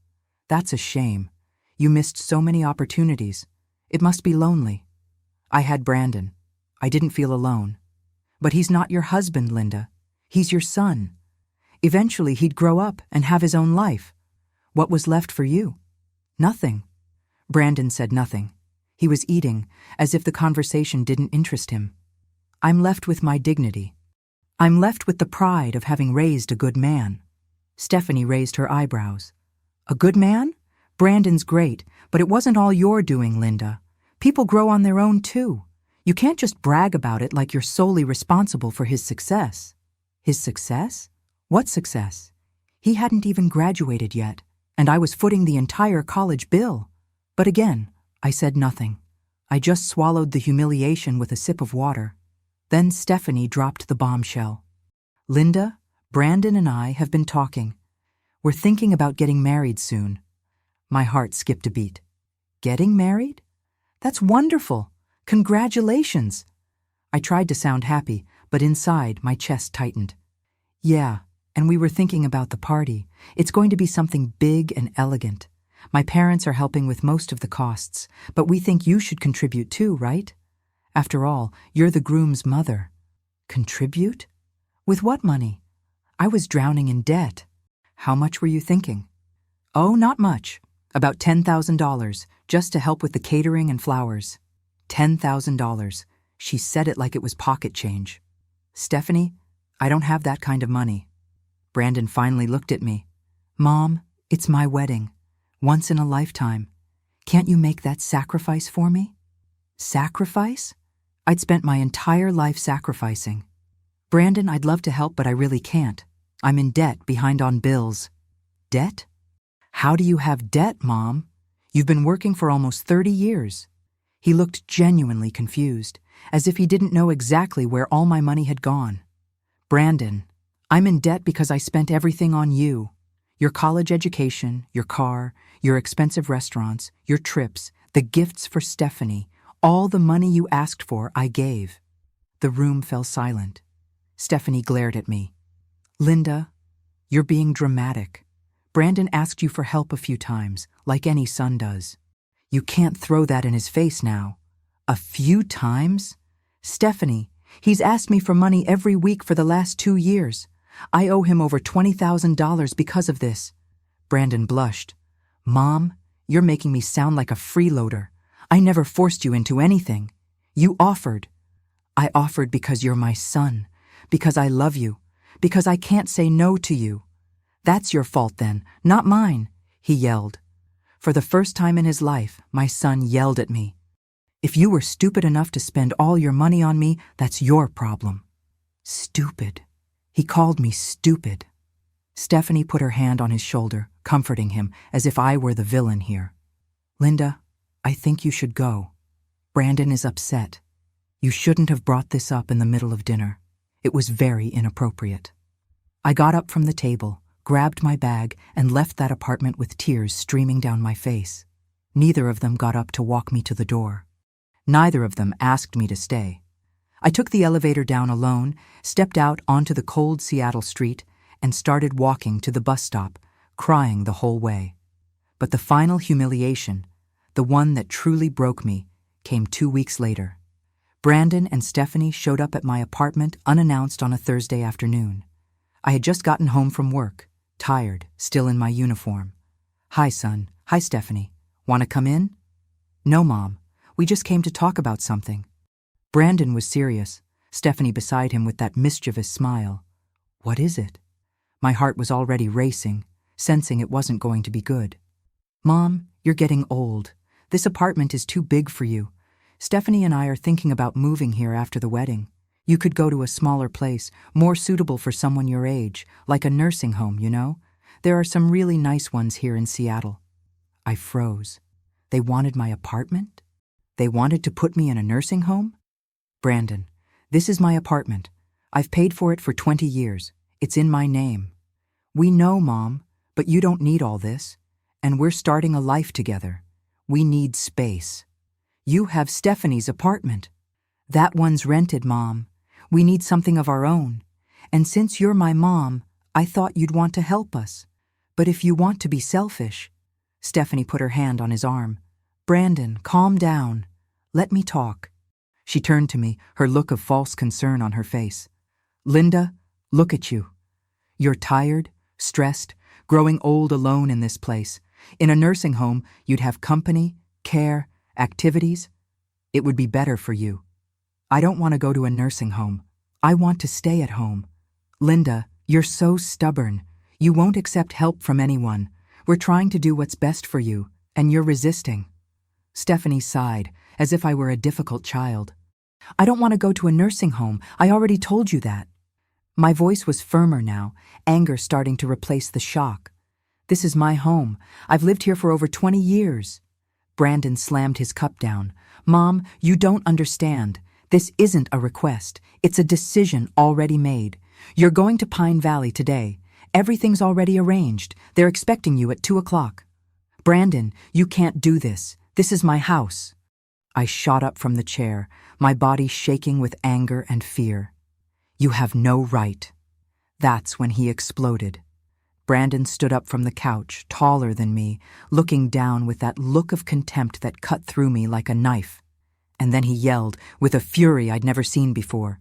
That's a shame. You missed so many opportunities. It must be lonely. I had Brandon. I didn't feel alone. But he's not your husband, Linda. He's your son. Eventually he'd grow up and have his own life. What was left for you? Nothing. Brandon said nothing. He was eating, as if the conversation didn't interest him. I'm left with my dignity. I'm left with the pride of having raised a good man. Stephanie raised her eyebrows. A good man? Brandon's great, but it wasn't all your doing, Linda. People grow on their own too. You can't just brag about it like you're solely responsible for his success. His success? What success? He hadn't even graduated yet, and I was footing the entire college bill. But again, I said nothing. I just swallowed the humiliation with a sip of water. Then Stephanie dropped the bombshell. Linda, Brandon and I have been talking. We're thinking about getting married soon. My heart skipped a beat. Getting married? That's wonderful. Congratulations. I tried to sound happy, but inside my chest tightened. Yeah, and we were thinking about the party. It's going to be something big and elegant. My parents are helping with most of the costs, but we think you should contribute too, right? After all, you're the groom's mother. Contribute? With what money? I was drowning in debt. How much were you thinking? Oh, not much. About $10,000, just to help with the catering and flowers. $10,000. She said it like it was pocket change. Stephanie, I don't have that kind of money. Brandon finally looked at me. Mom, it's my wedding. Once in a lifetime. Can't you make that sacrifice for me? Sacrifice? I'd spent my entire life sacrificing. Brandon, I'd love to help, but I really can't. I'm in debt, behind on bills. Debt? How do you have debt, Mom? You've been working for almost 30 years. He looked genuinely confused, as if he didn't know exactly where all my money had gone. Brandon, I'm in debt because I spent everything on you. Your college education, your car, your expensive restaurants, your trips, the gifts for Stephanie, all the money you asked for, I gave. The room fell silent. Stephanie glared at me. Linda, you're being dramatic. Brandon asked you for help a few times, like any son does. You can't throw that in his face now. A few times? Stephanie, he's asked me for money every week for the last 2 years. I owe him over $20,000 because of this. Brandon blushed. Mom, you're making me sound like a freeloader. I never forced you into anything. You offered. I offered because you're my son, because I love you, because I can't say no to you. That's your fault then, not mine, he yelled. For the first time in his life, my son yelled at me. If you were stupid enough to spend all your money on me, that's your problem. Stupid. He called me stupid. Stephanie put her hand on his shoulder, comforting him, as if I were the villain here. Linda, I think you should go. Brandon is upset. You shouldn't have brought this up in the middle of dinner. It was very inappropriate. I got up from the table, grabbed my bag, and left that apartment with tears streaming down my face. Neither of them got up to walk me to the door. Neither of them asked me to stay. I took the elevator down alone, stepped out onto the cold Seattle street, and started walking to the bus stop, crying the whole way. But the final humiliation, the one that truly broke me, came 2 weeks later. Brandon and Stephanie showed up at my apartment unannounced on a Thursday afternoon. I had just gotten home from work, tired, still in my uniform. "Hi, son. Hi, Stephanie. Want to come in?" "No, Mom. We just came to talk about something." Brandon was serious, Stephanie beside him with that mischievous smile. "What is it?" My heart was already racing, sensing it wasn't going to be good. "Mom, you're getting old. This apartment is too big for you. Stephanie and I are thinking about moving here after the wedding. You could go to a smaller place, more suitable for someone your age, like a nursing home, you know? There are some really nice ones here in Seattle." I froze. They wanted my apartment? They wanted to put me in a nursing home? "Brandon, this is my apartment. I've paid for it for 20 years. It's in my name." "We know, Mom, but you don't need all this. And we're starting a life together. We need space." "You have Stephanie's apartment." "That one's rented, Mom. We need something of our own. And since you're my mom, I thought you'd want to help us. But if you want to be selfish—" Stephanie put her hand on his arm. "Brandon, calm down. Let me talk." She turned to me, her look of false concern on her face. "Linda, look at you. You're tired, stressed, growing old alone in this place. In a nursing home, you'd have company, care, activities. It would be better for you. I don't want to go to a nursing home. I want to stay at home. Linda, you're so stubborn. You won't accept help from anyone. We're trying to do what's best for you, and you're resisting." Stephanie sighed, as if I were a difficult child. "I don't want to go to a nursing home. I already told you that." My voice was firmer now, anger starting to replace the shock. "This is my home. I've lived here for over 20 years. Brandon slammed his cup down. "Mom, you don't understand. This isn't a request. It's a decision already made. You're going to Pine Valley today. Everything's already arranged. They're expecting you at 2:00. Brandon, you can't do this. This is my house." I shot up from the chair, my body shaking with anger and fear. "You have no right." That's when he exploded. Brandon stood up from the couch, taller than me, looking down with that look of contempt that cut through me like a knife. And then he yelled, with a fury I'd never seen before.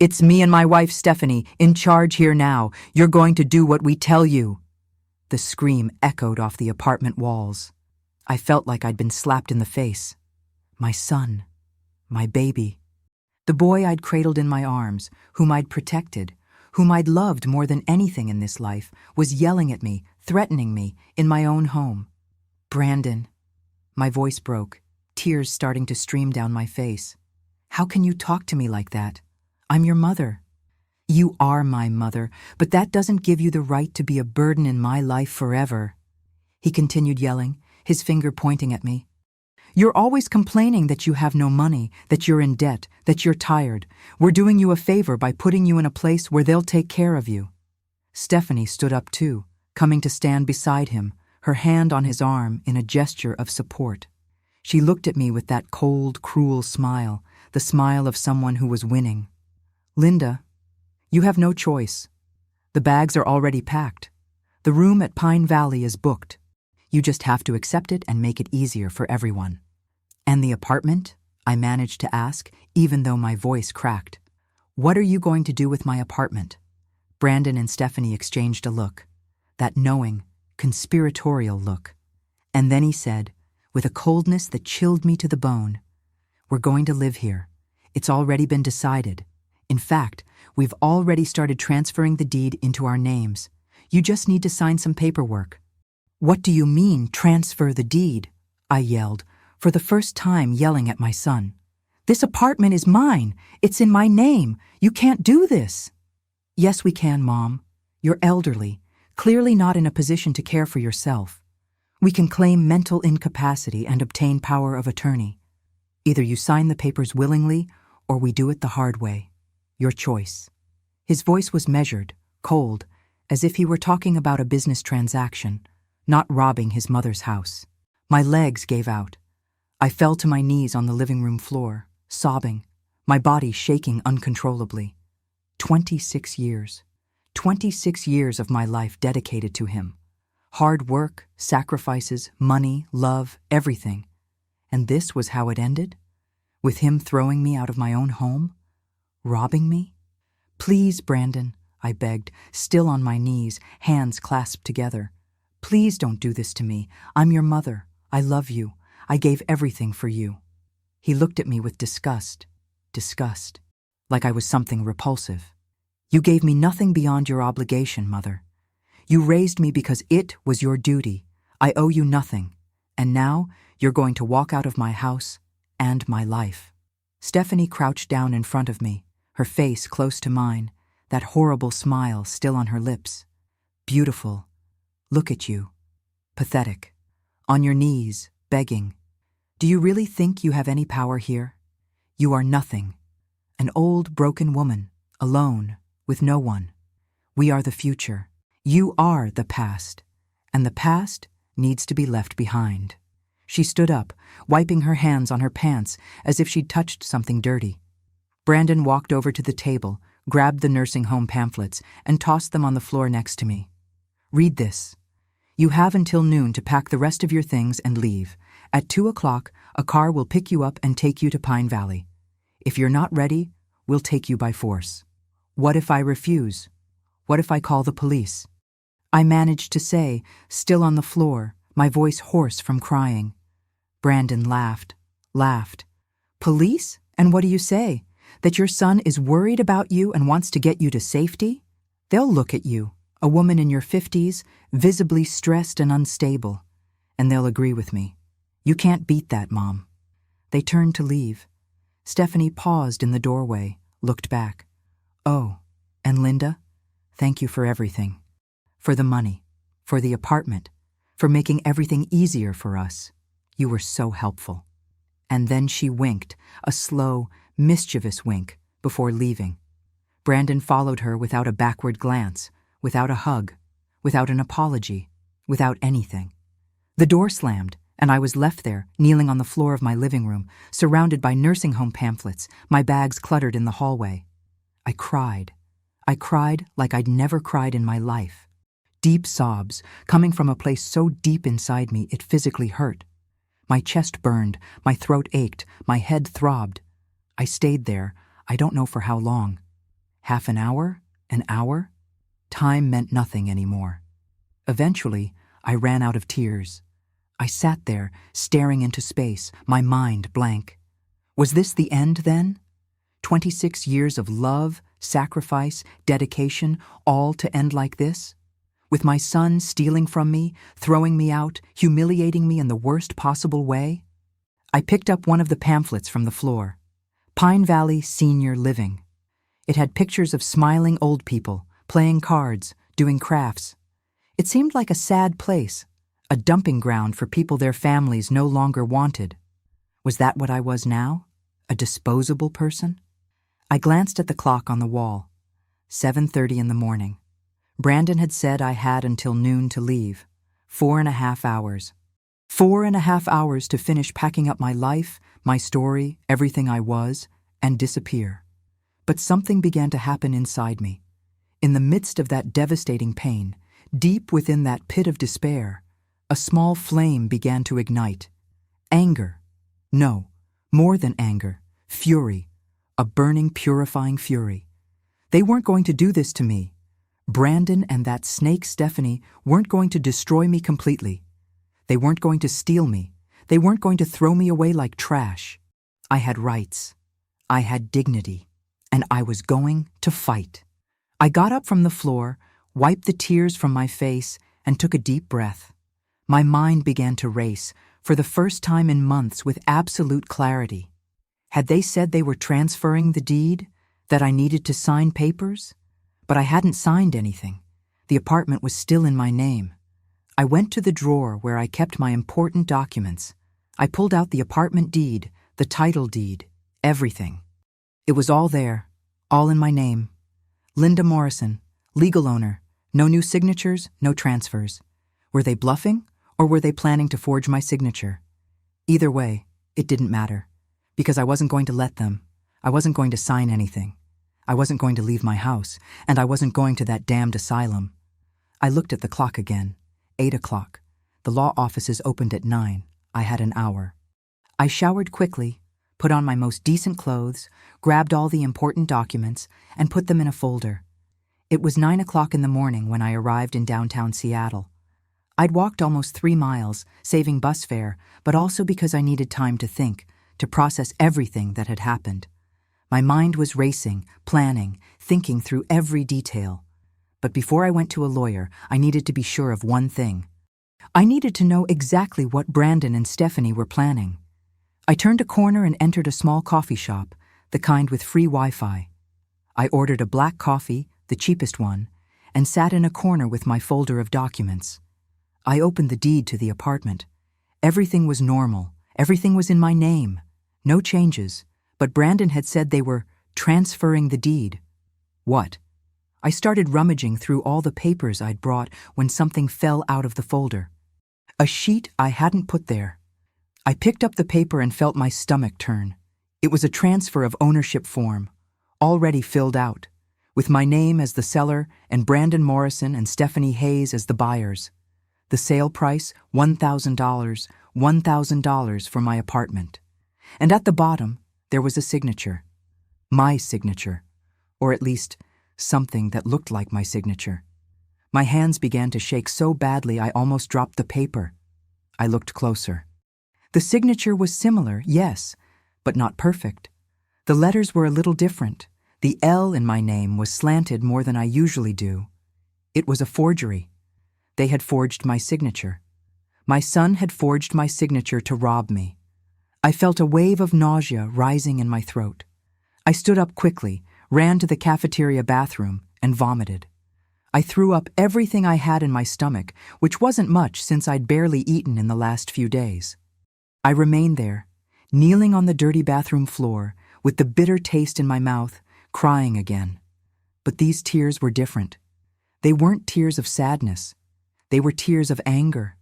"It's me and my wife, Stephanie, in charge here now. You're going to do what we tell you." The scream echoed off the apartment walls. I felt like I'd been slapped in the face. My son. My baby. The boy I'd cradled in my arms, whom I'd protected, whom I'd loved more than anything in this life, was yelling at me, threatening me, in my own home. "Brandon." My voice broke, tears starting to stream down my face. "How can you talk to me like that? I'm your mother." "You are my mother, but that doesn't give you the right to be a burden in my life forever." He continued yelling, his finger pointing at me. "You're always complaining that you have no money, that you're in debt, that you're tired. We're doing you a favor by putting you in a place where they'll take care of you." Stephanie stood up too, coming to stand beside him, her hand on his arm in a gesture of support. She looked at me with that cold, cruel smile, the smile of someone who was winning. "Linda, you have no choice. The bags are already packed. The room at Pine Valley is booked. You just have to accept it and make it easier for everyone." "And the apartment?" I managed to ask, even though my voice cracked. "What are you going to do with my apartment?" Brandon and Stephanie exchanged a look, that knowing, conspiratorial look. And then he said, with a coldness that chilled me to the bone, "We're going to live here. It's already been decided. In fact, we've already started transferring the deed into our names. You just need to sign some paperwork." "What do you mean, transfer the deed?" I yelled, for the first time yelling at my son. "This apartment is mine. It's in my name. You can't do this." "Yes, we can, Mom. You're elderly, clearly not in a position to care for yourself. We can claim mental incapacity and obtain power of attorney. Either you sign the papers willingly, or we do it the hard way. Your choice." His voice was measured, cold, as if he were talking about a business transaction, not robbing his mother's house. My legs gave out. I fell to my knees on the living room floor, sobbing, my body shaking uncontrollably. 26 years. 26 years of my life dedicated to him. Hard work, sacrifices, money, love, everything. And this was how it ended? With him throwing me out of my own home? Robbing me? Please, Brandon, I begged, still on my knees, hands clasped together. Please don't do this to me. I'm your mother. I love you. I gave everything for you. He looked at me with disgust, like I was something repulsive. You gave me nothing beyond your obligation, Mother. You raised me because it was your duty. I owe you nothing. And now you're going to walk out of my house and my life. Stephanie crouched down in front of me, her face close to mine, that horrible smile still on her lips. Beautiful. Look at you. Pathetic. On your knees, begging. Do you really think you have any power here? You are nothing. An old, broken woman, alone, with no one. We are the future. You are the past. And the past needs to be left behind. She stood up, wiping her hands on her pants as if she'd touched something dirty. Brandon walked over to the table, grabbed the nursing home pamphlets, and tossed them on the floor next to me. Read this. You have until noon to pack the rest of your things and leave. At 2 o'clock, a car will pick you up and take you to Pine Valley. If you're not ready, we'll take you by force. What if I refuse? What if I call the police? I managed to say, still on the floor, my voice hoarse from crying. Brandon laughed. Police? And what do you say? That your son is worried about you and wants to get you to safety? They'll look at you, a woman in your 50s, visibly stressed and unstable, and they'll agree with me. You can't beat that, Mom. They turned to leave. Stephanie paused in the doorway, looked back. Oh, and Linda, thank you for everything. For the money, for the apartment, for making everything easier for us. You were so helpful. And then she winked, a slow, mischievous wink, before leaving. Brandon followed her without a backward glance, without a hug, without an apology, without anything. The door slammed, and I was left there, kneeling on the floor of my living room, surrounded by nursing home pamphlets, my bags cluttered in the hallway. I cried. I cried like I'd never cried in my life. Deep sobs, coming from a place so deep inside me it physically hurt. My chest burned, my throat ached, my head throbbed. I stayed there, I don't know for how long. Half an hour? An hour? Time meant nothing anymore. Eventually, I ran out of tears. I sat there, staring into space, my mind blank. Was this the end then? 26 years of love, sacrifice, dedication, all to end like this? With my son stealing from me, throwing me out, humiliating me in the worst possible way? I picked up one of the pamphlets from the floor. Pine Valley Senior Living. It had pictures of smiling old people, playing cards, doing crafts. It seemed like a sad place, a dumping ground for people their families no longer wanted. Was that what I was now? A disposable person? I glanced at the clock on the wall. 7:30 in the morning. Brandon had said I had until noon to leave. 4.5 hours. 4.5 hours to finish packing up my life, my story, everything I was, and disappear. But something began to happen inside me. In the midst of that devastating pain, deep within that pit of despair, a small flame began to ignite. Anger. No, more than anger. Fury. A burning, purifying fury. They weren't going to do this to me. Brandon and that snake Stephanie weren't going to destroy me completely. They weren't going to steal me. They weren't going to throw me away like trash. I had rights. I had dignity. And I was going to fight. I got up from the floor, wiped the tears from my face, and took a deep breath. My mind began to race, for the first time in months, with absolute clarity. Had they said they were transferring the deed? That I needed to sign papers? But I hadn't signed anything. The apartment was still in my name. I went to the drawer where I kept my important documents. I pulled out the apartment deed, the title deed, everything. It was all there, all in my name. Linda Morrison, legal owner, no new signatures, no transfers. Were they bluffing, or were they planning to forge my signature? Either way, It didn't matter, because I wasn't going to let them. I wasn't going to sign anything. I wasn't going to leave my house, and I wasn't going to that damned asylum. I looked at the clock again. 8 o'clock. The law offices opened at 9. I had an hour. I showered quickly, put on my most decent clothes, grabbed all the important documents, and put them in a folder. It was 9 o'clock in the morning when I arrived in downtown Seattle. I'd walked almost 3 miles, saving bus fare, but also because I needed time to think, to process everything that had happened. My mind was racing, planning, thinking through every detail. But before I went to a lawyer, I needed to be sure of one thing. I needed to know exactly what Brandon and Stephanie were planning. I turned a corner and entered a small coffee shop, the kind with free Wi-Fi. I ordered a black coffee, the cheapest one, and sat in a corner with my folder of documents. I opened the deed to the apartment. Everything was normal. Everything was in my name. No changes, but Brandon had said they were transferring the deed. What? I started rummaging through all the papers I'd brought when something fell out of the folder. A sheet I hadn't put there. I picked up the paper and felt my stomach turn. It was a transfer of ownership form, already filled out, with my name as the seller and Brandon Morrison and Stephanie Hayes as the buyers. The sale price, $1,000, $1,000 for my apartment. And at the bottom, there was a signature. My signature, or at least something that looked like my signature. My hands began to shake so badly I almost dropped the paper. I looked closer. The signature was similar, yes, but not perfect. The letters were a little different. The L in my name was slanted more than I usually do. It was a forgery. They had forged my signature. My son had forged my signature to rob me. I felt a wave of nausea rising in my throat. I stood up quickly, ran to the cafeteria bathroom, and vomited. I threw up everything I had in my stomach, which wasn't much since I'd barely eaten in the last few days. I remained there, kneeling on the dirty bathroom floor, with the bitter taste in my mouth, crying again. But these tears were different. They weren't tears of sadness. They were tears of anger,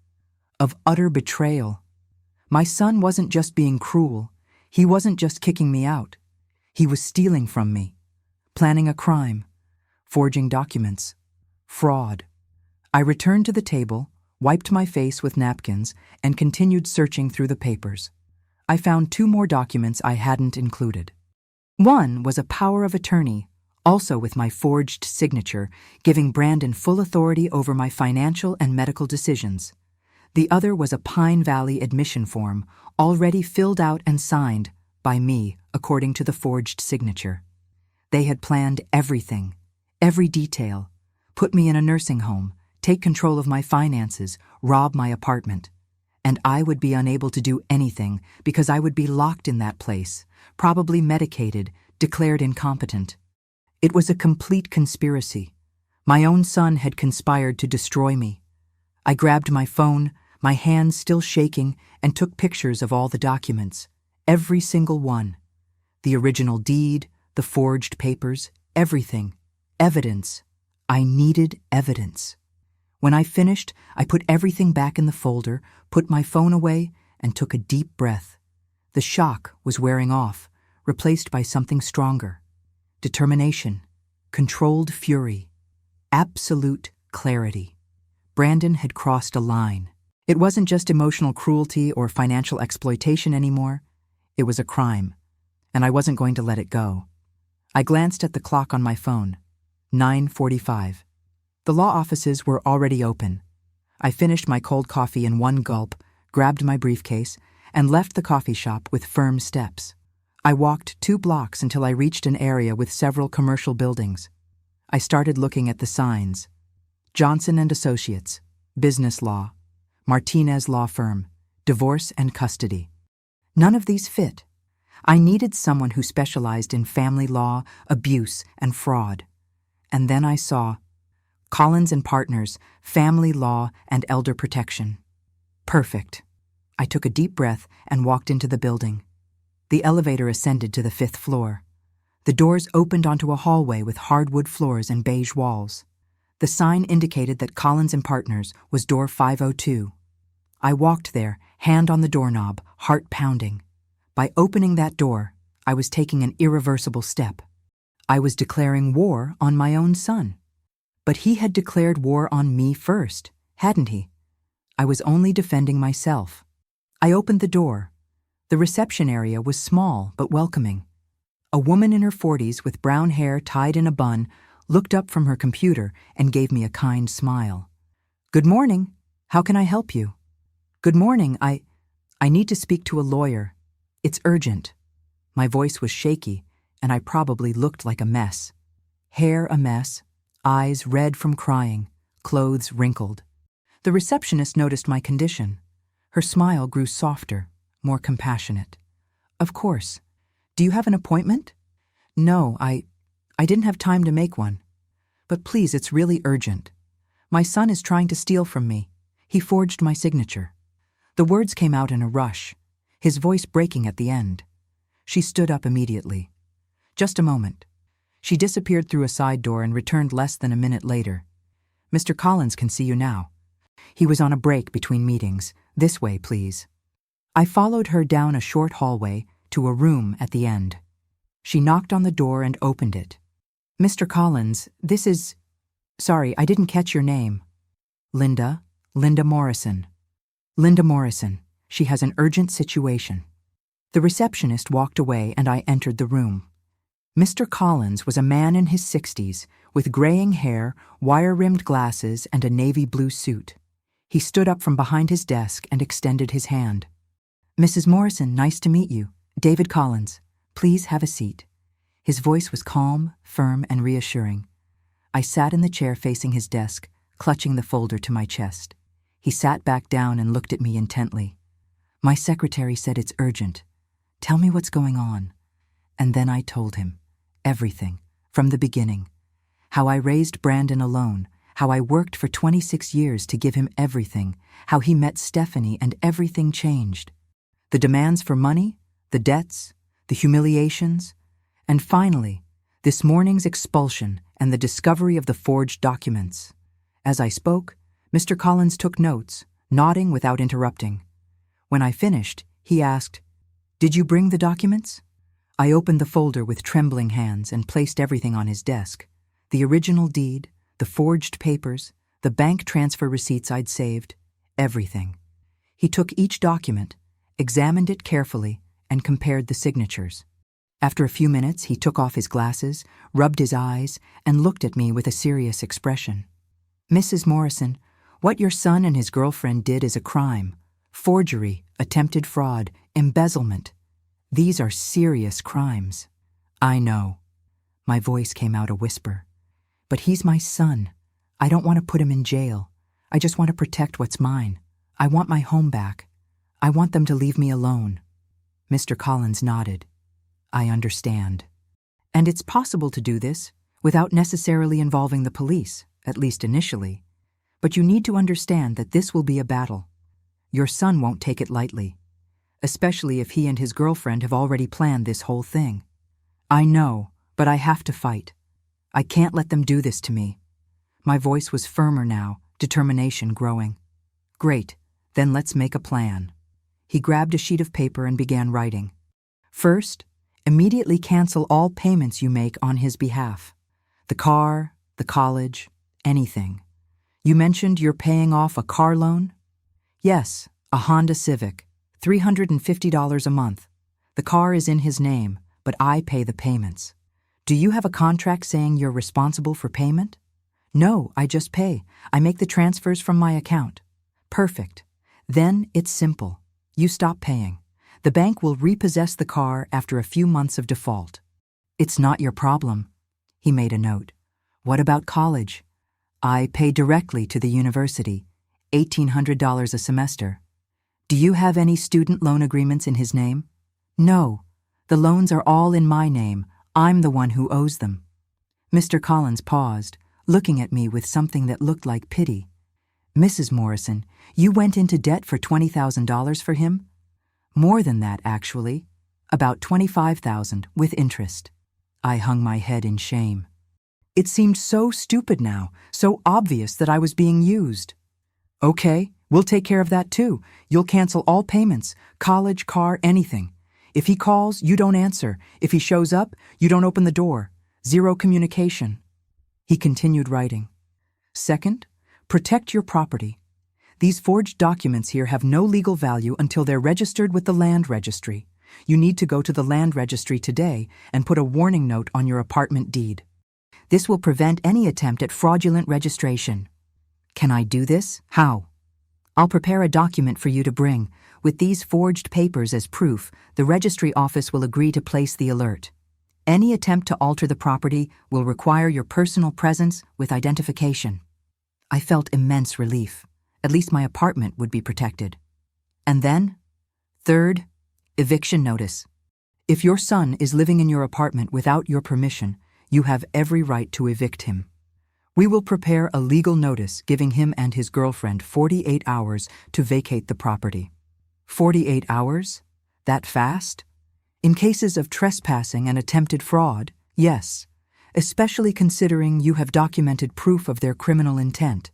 of utter betrayal. My son wasn't just being cruel. He wasn't just kicking me out. He was stealing from me, planning a crime, forging documents, fraud. I returned to the table, wiped my face with napkins, and continued searching through the papers. I found 2 more documents I hadn't included. One was a power of attorney, also with my forged signature, giving Brandon full authority over my financial and medical decisions. The other was a Pine Valley admission form, already filled out and signed by me according to the forged signature. They had planned everything, every detail, put me in a nursing home, take control of my finances, rob my apartment. And I would be unable to do anything because I would be locked in that place, probably medicated, declared incompetent. It was a complete conspiracy. My own son had conspired to destroy me. I grabbed my phone, my hands still shaking, and took pictures of all the documents, every single one. The original deed, the forged papers, everything. Evidence. I needed evidence. When I finished, I put everything back in the folder, put my phone away, and took a deep breath. The shock was wearing off, replaced by something stronger. Determination, controlled fury, absolute clarity. Brandon had crossed a line. It wasn't just emotional cruelty or financial exploitation anymore. It was a crime, and I wasn't going to let it go. I glanced at the clock on my phone. 9:45. The law offices were already open. I finished my cold coffee in one gulp, grabbed my briefcase, and left the coffee shop with firm steps. I walked 2 blocks until I reached an area with several commercial buildings. I started looking at the signs. Johnson & Associates, Business Law, Martinez Law Firm, Divorce and Custody. None of these fit. I needed someone who specialized in family law, abuse, and fraud. And then I saw Collins & Partners, Family Law and Elder Protection. Perfect. I took a deep breath and walked into the building. The elevator ascended to the 5th floor. The doors opened onto a hallway with hardwood floors and beige walls. The sign indicated that Collins & Partners was door 502. I walked there, hand on the doorknob, heart pounding. By opening that door, I was taking an irreversible step. I was declaring war on my own son. But he had declared war on me first, hadn't he? I was only defending myself. I opened the door. The reception area was small but welcoming. A woman in her 40s with brown hair tied in a bun looked up from her computer and gave me a kind smile. "Good morning. How can I help you?" "Good morning. I need to speak to a lawyer. It's urgent." My voice was shaky, and I probably looked like a mess. Hair a mess, eyes red from crying, clothes wrinkled. The receptionist noticed my condition. Her smile grew softer, more compassionate. "Of course. Do you have an appointment?" "No, I didn't have time to make one. But please, it's really urgent. My son is trying to steal from me. He forged my signature." The words came out in a rush, his voice breaking at the end. She stood up immediately. "Just a moment." She disappeared through a side door and returned less than a minute later. "Mr. Collins can see you now. He was on a break between meetings. This way, please." I followed her down a short hallway to a room at the end. She knocked on the door and opened it. "Mr. Collins, this is... Sorry, I didn't catch your name." "Linda Morrison." "Linda Morrison. She has an urgent situation." The receptionist walked away and I entered the room. Mr. Collins was a man in his 60s, with graying hair, wire-rimmed glasses, and a navy blue suit. He stood up from behind his desk and extended his hand. "Mrs. Morrison, nice to meet you. David Collins. Please have a seat." His voice was calm, firm, and reassuring. I sat in the chair facing his desk, clutching the folder to my chest. He sat back down and looked at me intently. "My secretary said it's urgent. Tell me what's going on." And then I told him. Everything, from the beginning. How I raised Brandon alone, how I worked for 26 years to give him everything, how he met Stephanie and everything changed. The demands for money, the debts, the humiliations, and finally, this morning's expulsion and the discovery of the forged documents. As I spoke, Mr. Collins took notes, nodding without interrupting. When I finished, he asked, "Did you bring the documents?" I opened the folder with trembling hands and placed everything on his desk. The original deed, the forged papers, the bank transfer receipts I'd saved, everything. He took each document, examined it carefully, and compared the signatures. After a few minutes, he took off his glasses, rubbed his eyes, and looked at me with a serious expression. "Mrs. Morrison, what your son and his girlfriend did is a crime. Forgery, attempted fraud, embezzlement. These are serious crimes." "I know." My voice came out a whisper. "But he's my son. I don't want to put him in jail. I just want to protect what's mine. I want my home back. I want them to leave me alone." Mr. Collins nodded. "I understand. And it's possible to do this without necessarily involving the police, at least initially. But you need to understand that this will be a battle. Your son won't take it lightly, especially if he and his girlfriend have already planned this whole thing. I know, but I have to fight. I can't let them do this to me." My voice was firmer now, determination growing. "Great, then let's make a plan." He grabbed a sheet of paper and began writing. "First, immediately cancel all payments you make on his behalf. The car, the college, anything. You mentioned you're paying off a car loan?" "Yes, a Honda Civic, $350 a month. The car is in his name, but I pay the payments. Do you have a contract saying you're responsible for payment?" "No, I just pay. I make the transfers from my account." "Perfect. Then it's simple. You stop paying. The bank will repossess the car after a few months of default." "It's not your problem." He made a note. "What about college?" "I pay directly to the university, $1,800 a semester." "Do you have any student loan agreements in his name?" "No. The loans are all in my name. I'm the one who owes them." Mr. Collins paused, looking at me with something that looked like pity. "Mrs. Morrison, you went into debt for $20,000 for him?" "More than that, actually. About $25,000 with interest." I hung my head in shame. It seemed so stupid now, so obvious that I was being used. "Okay, we'll take care of that too. You'll cancel all payments, college, car, anything. If he calls, you don't answer. If he shows up, you don't open the door. Zero communication. He continued writing. Second, protect your property. These forged documents here have no legal value until they're registered with the land registry. You need to go to the land registry today and put a warning note on your apartment deed. This will prevent any attempt at fraudulent registration. Can I do this? How? I'll prepare a document for you to bring. With these forged papers as proof, the registry office will agree to place the alert. Any attempt to alter the property will require your personal presence with identification. I felt immense relief. At least my apartment would be protected. And then, third, eviction notice. If your son is living in your apartment without your permission, you have every right to evict him. We will prepare a legal notice giving him and his girlfriend 48 hours to vacate the property. 48 hours? That fast? In cases of trespassing and attempted fraud, yes, especially considering you have documented proof of their criminal intent.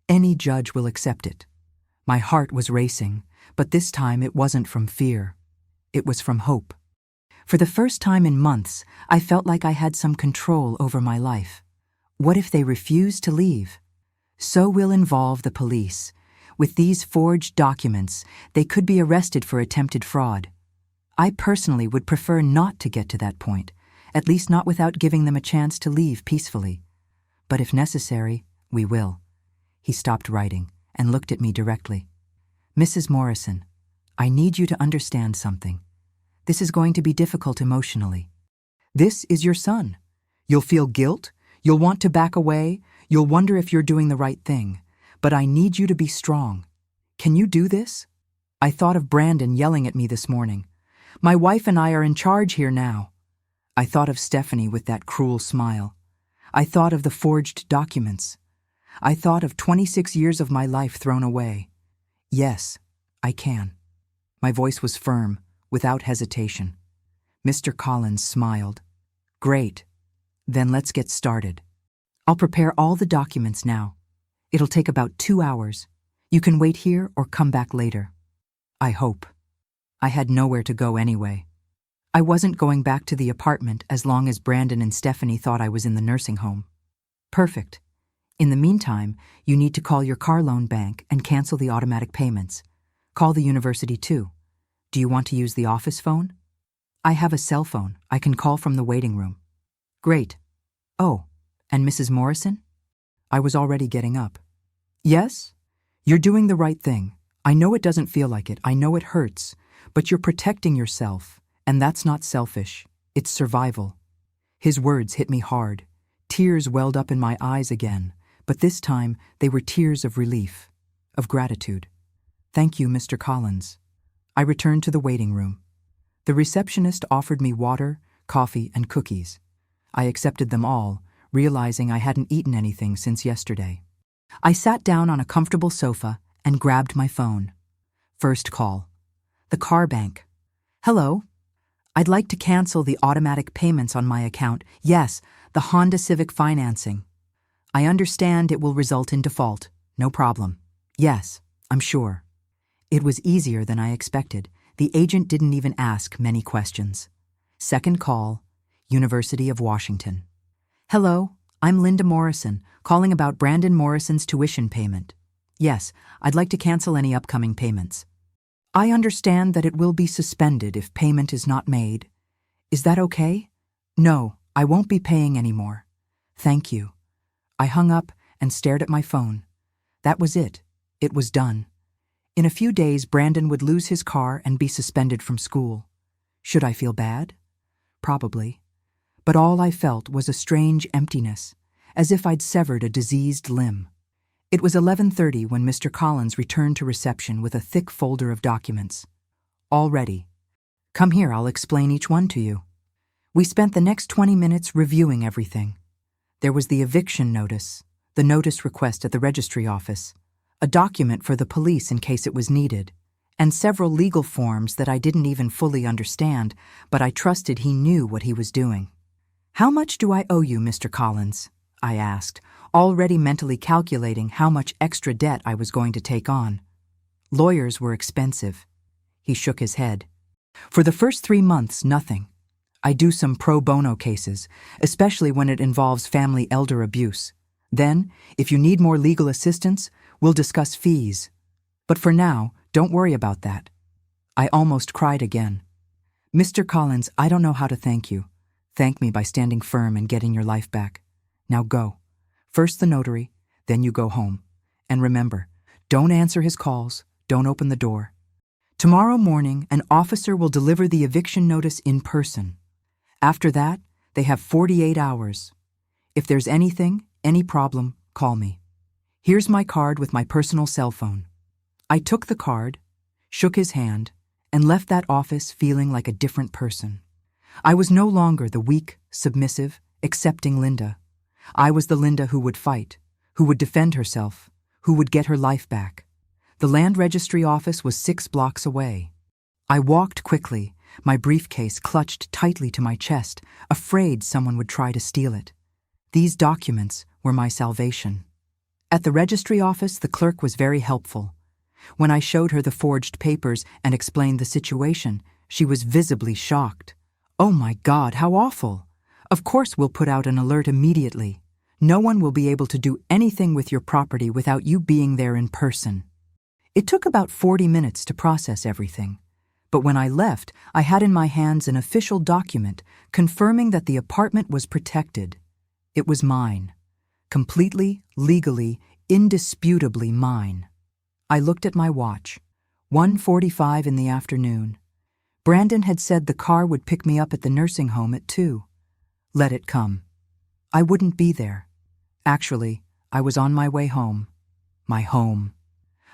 Any judge will accept it. My heart was racing, but this time it wasn't from fear. It was from hope. For the first time in months, I felt like I had some control over my life. What if they refuse to leave? So we'll involve the police. With these forged documents, they could be arrested for attempted fraud. I personally would prefer not to get to that point, at least not without giving them a chance to leave peacefully. But if necessary, we will. He stopped writing and looked at me directly. Mrs. Morrison, I need you to understand something. This is going to be difficult emotionally. This is your son. You'll feel guilt, you'll want to back away, you'll wonder if you're doing the right thing. But I need you to be strong. Can you do this? I thought of Brandon yelling at me this morning. My wife and I are in charge here now. I thought of Stephanie with that cruel smile. I thought of the forged documents. I thought of 26 years of my life thrown away. Yes, I can. My voice was firm, without hesitation. Mr. Collins smiled. Great. Then let's get started. I'll prepare all the documents now. It'll take about 2 hours. You can wait here or come back later. I hope. I had nowhere to go anyway. I wasn't going back to the apartment as long as Brandon and Stephanie thought I was in the nursing home. Perfect. In the meantime, you need to call your car loan bank and cancel the automatic payments. Call the university too. Do you want to use the office phone? I have a cell phone. I can call from the waiting room. Great. Oh, and Mrs. Morrison? I was already getting up. Yes? You're doing the right thing. I know it doesn't feel like it. I know it hurts. But you're protecting yourself, and that's not selfish. It's survival. His words hit me hard. Tears welled up in my eyes again, but this time they were tears of relief, of gratitude. Thank you, Mr. Collins. I returned to the waiting room. The receptionist offered me water, coffee, and cookies. I accepted them all, realizing I hadn't eaten anything since yesterday. I sat down on a comfortable sofa and grabbed my phone. First call. The car bank. Hello. I'd like to cancel the automatic payments on my account. Yes, the Honda Civic financing. I understand it will result in default. No problem. Yes, I'm sure. It was easier than I expected. The agent didn't even ask many questions. Second call. University of Washington. Hello, I'm Linda Morrison, calling about Brandon Morrison's tuition payment. Yes, I'd like to cancel any upcoming payments. I understand that it will be suspended if payment is not made. Is that okay? No, I won't be paying anymore. Thank you. I hung up and stared at my phone. That was it. It was done. In a few days, Brandon would lose his car and be suspended from school. Should I feel bad? Probably. But all I felt was a strange emptiness, as if I'd severed a diseased limb. It was 11:30 when Mr. Collins returned to reception with a thick folder of documents. All ready. Come here, I'll explain each one to you. We spent the next 20 minutes reviewing everything. There was the eviction notice, the notice request at the registry office, a document for the police in case it was needed, and several legal forms that I didn't even fully understand, but I trusted he knew what he was doing. How much do I owe you, Mr. Collins? I asked, already mentally calculating how much extra debt I was going to take on. Lawyers were expensive. He shook his head. For the first 3 months, nothing. I do some pro bono cases, especially when it involves family elder abuse. Then, if you need more legal assistance, we'll discuss fees. But for now, don't worry about that. I almost cried again. Mr. Collins, I don't know how to thank you. Thank me by standing firm and getting your life back. Now go. First the notary, then you go home. And remember, don't answer his calls, don't open the door. Tomorrow morning, an officer will deliver the eviction notice in person. After that, they have 48 hours. If there's anything, any problem, call me. Here's my card with my personal cell phone. I took the card, shook his hand, and left that office feeling like a different person. I was no longer the weak, submissive, accepting Linda. I was the Linda who would fight, who would defend herself, who would get her life back. The land registry office was 6 blocks away. I walked quickly, my briefcase clutched tightly to my chest, afraid someone would try to steal it. These documents were my salvation. At the registry office, the clerk was very helpful. When I showed her the forged papers and explained the situation, she was visibly shocked. Oh my God, how awful! Of course we'll put out an alert immediately. No one will be able to do anything with your property without you being there in person. It took about 40 minutes to process everything. But when I left, I had in my hands an official document confirming that the apartment was protected. It was mine. Completely, legally, indisputably mine. I looked at my watch. 1:45 in the afternoon. Brandon had said the car would pick me up at the nursing home at 2. Let it come. I wouldn't be there. Actually, I was on my way home. My home.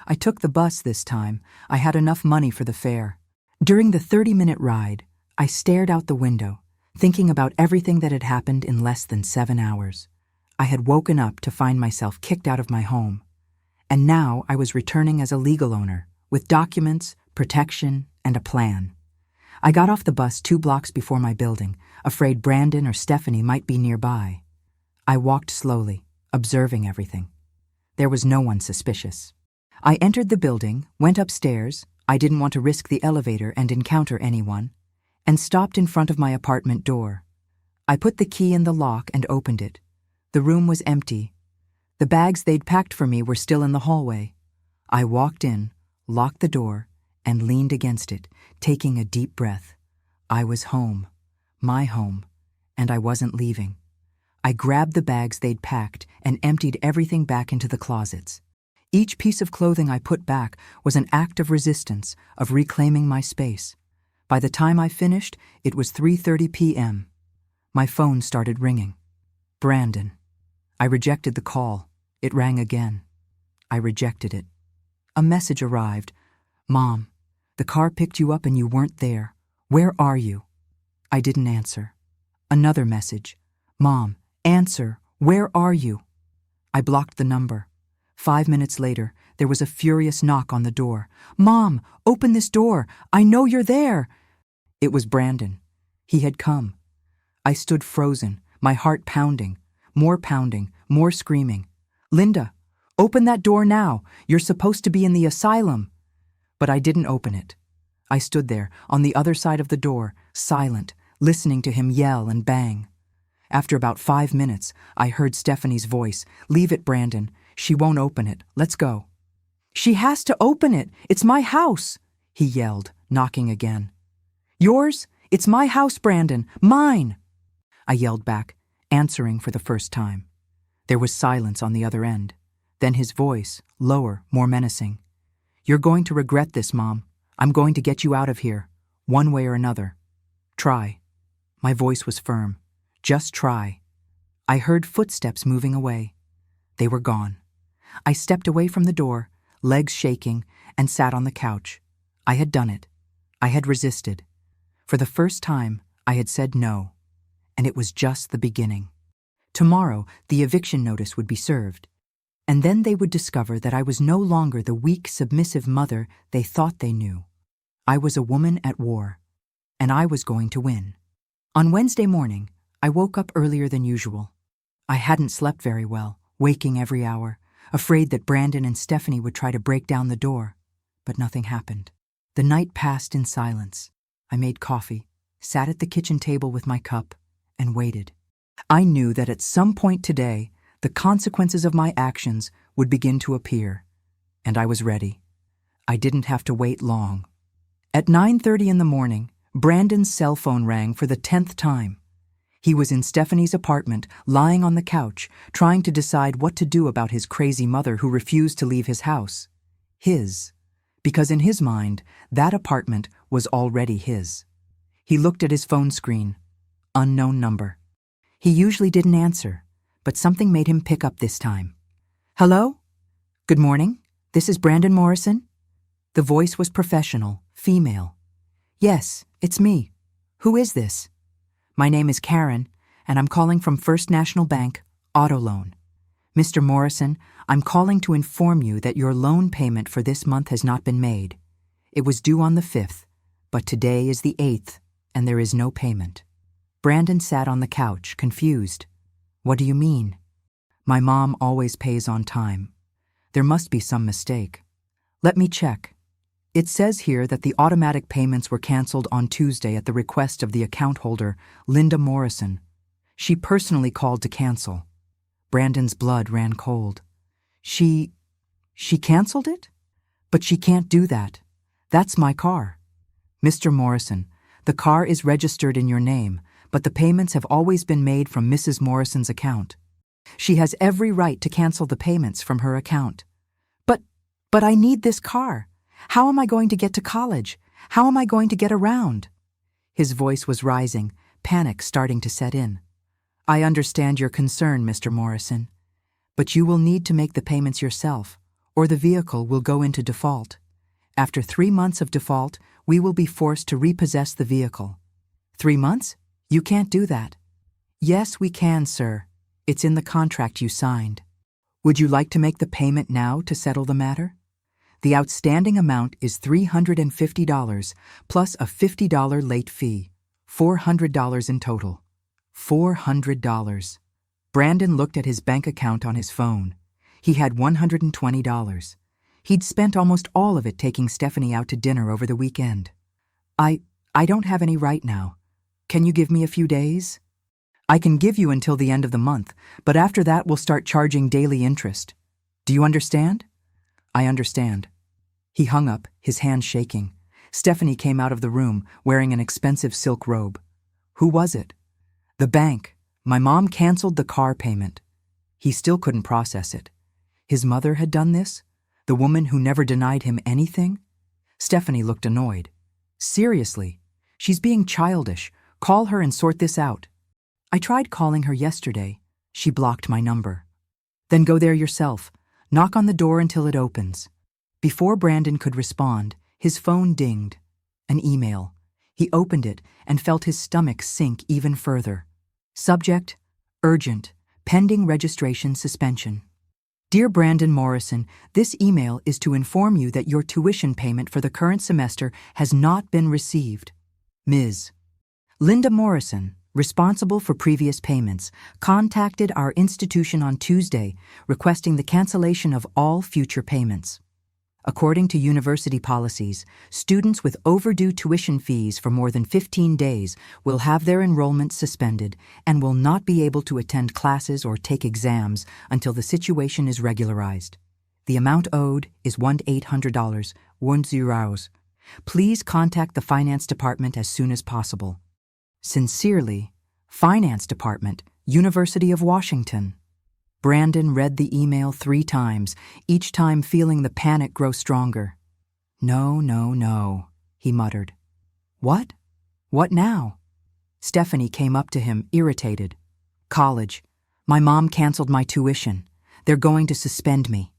I took the bus this time. I had enough money for the fare. During the 30-minute ride, I stared out the window, thinking about everything that had happened in less than 7 hours. I had woken up to find myself kicked out of my home. And now I was returning as a legal owner, with documents, protection, and a plan. I got off the bus 2 blocks before my building, afraid Brandon or Stephanie might be nearby. I walked slowly, observing everything. There was no one suspicious. I entered the building, went upstairs, I didn't want to risk the elevator and encounter anyone, and stopped in front of my apartment door. I put the key in the lock and opened it. The room was empty. The bags they'd packed for me were still in the hallway. I walked in, locked the door, and leaned against it, taking a deep breath. I was home, my home, and I wasn't leaving. I grabbed the bags they'd packed and emptied everything back into the closets. Each piece of clothing I put back was an act of resistance, of reclaiming my space. By the time I finished, it was 3:30 p.m. My phone started ringing. Brandon. I rejected the call. It rang again. I rejected it. A message arrived. Mom, the car picked you up and you weren't there. Where are you? I didn't answer. Another message. Mom, answer. Where are you? I blocked the number. 5 minutes later, there was a furious knock on the door. Mom, open this door. I know you're there. It was Brandon. He had come. I stood frozen, my heart pounding, more screaming. Linda, open that door now. You're supposed to be in the asylum. But I didn't open it. I stood there, on the other side of the door, silent, listening to him yell and bang. After about 5 minutes, I heard Stephanie's voice. Leave it, Brandon. She won't open it. Let's go. She has to open it. It's my house, he yelled, knocking again. Yours? It's my house, Brandon. Mine. I yelled back, answering for the first time. There was silence on the other end. Then his voice, lower, more menacing. You're going to regret this, Mom. I'm going to get you out of here, one way or another. Try. My voice was firm. Just try. I heard footsteps moving away. They were gone. I stepped away from the door, legs shaking, and sat on the couch. I had done it. I had resisted. For the first time, I had said no. And it was just the beginning. Tomorrow, the eviction notice would be served. And then they would discover that I was no longer the weak, submissive mother they thought they knew. I was a woman at war. And I was going to win. On Wednesday morning, I woke up earlier than usual. I hadn't slept very well, waking every hour, afraid that Brandon and Stephanie would try to break down the door. But nothing happened. The night passed in silence. I made coffee, sat at the kitchen table with my cup, and waited. I knew that at some point today, the consequences of my actions would begin to appear, and I was ready. I didn't have to wait long. At 9:30 in the morning, Brandon's cell phone rang for the 10th time. He was in Stephanie's apartment, lying on the couch, trying to decide what to do about his crazy mother who refused to leave his house. His. Because in his mind, that apartment was already his. He looked at his phone screen. Unknown number. He usually didn't answer, but something made him pick up this time. Hello? Good morning. This is Brandon Morrison. The voice was professional, female. Yes, it's me. Who is this? My name is Karen, and I'm calling from First National Bank, Auto Loan. Mr. Morrison, I'm calling to inform you that your loan payment for this month has not been made. It was due on the 5th, but today is the 8th, and there is no payment. Brandon sat on the couch, confused. What do you mean? My mom always pays on time. There must be some mistake. Let me check. It says here that the automatic payments were canceled on Tuesday at the request of the account holder, Linda Morrison. She personally called to cancel. Brandon's blood ran cold. She canceled it? But she can't do that. That's my car. Mr. Morrison, the car is registered in your name, but the payments have always been made from Mrs. Morrison's account. She has every right to cancel the payments from her account. But I need this car. How am I going to get to college? How am I going to get around? His voice was rising, panic starting to set in. I understand your concern, Mr. Morrison, but you will need to make the payments yourself, or the vehicle will go into default. After 3 months of default, we will be forced to repossess the vehicle. 3 months? You can't do that. Yes, we can, sir. It's in the contract you signed. Would you like to make the payment now to settle the matter? The outstanding amount is $350 plus a $50 late fee, $400 in total. $400. Brandon looked at his bank account on his phone. He had $120. He'd spent almost all of it taking Stephanie out to dinner over the weekend. I don't have any right now. Can you give me a few days? I can give you until the end of the month, but after that we'll start charging daily interest. Do you understand? I understand. He hung up, his hands shaking. Stephanie came out of the room, wearing an expensive silk robe. Who was it? The bank. My mom canceled the car payment. He still couldn't process it. His mother had done this? The woman who never denied him anything? Stephanie looked annoyed. Seriously, she's being childish. Call her and sort this out. I tried calling her yesterday. She blocked my number. Then go there yourself. Knock on the door until it opens. Before Brandon could respond, his phone dinged. An email. He opened it and felt his stomach sink even further. Subject: urgent, pending registration suspension. Dear Brandon Morrison, this email is to inform you that your tuition payment for the current semester has not been received. Ms. Linda Morrison, responsible for previous payments, contacted our institution on Tuesday requesting the cancellation of all future payments. According to university policies, students with overdue tuition fees for more than 15 days will have their enrollment suspended and will not be able to attend classes or take exams until the situation is regularized. The amount owed is $1,800, 10. Please contact the Finance Department as soon as possible. Sincerely, Finance Department, University of Washington. Brandon read the email 3 times, each time feeling the panic grow stronger. No, he muttered. What? What now? Stephanie came up to him, irritated. College. My mom canceled my tuition. They're going to suspend me.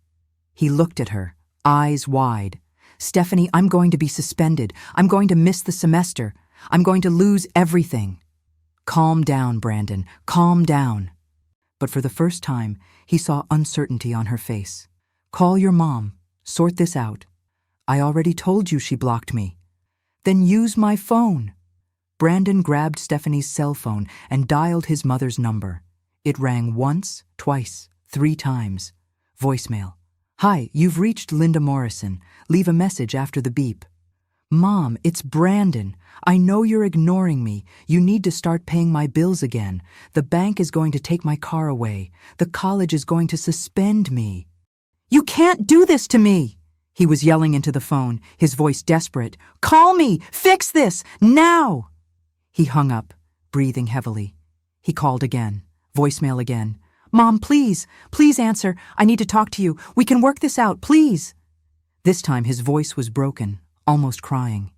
He looked at her, eyes wide. Stephanie, I'm going to be suspended. I'm going to miss the semester. I'm going to lose everything. Calm down, Brandon. Calm down. But for the first time, he saw uncertainty on her face. Call your mom. Sort this out. I already told you she blocked me. Then use my phone. Brandon grabbed Stephanie's cell phone and dialed his mother's number. It rang once, twice, 3 times. Voicemail. Hi, you've reached Linda Morrison. Leave a message after the beep. Mom, it's Brandon. I know you're ignoring me. You need to start paying my bills again. The bank is going to take my car away. The college is going to suspend me. You can't do this to me! He was yelling into the phone, his voice desperate. Call me! Fix this! Now! He hung up, breathing heavily. He called again. Voicemail again. Mom, please! Please answer. I need to talk to you. We can work this out, please! This time his voice was broken, almost crying.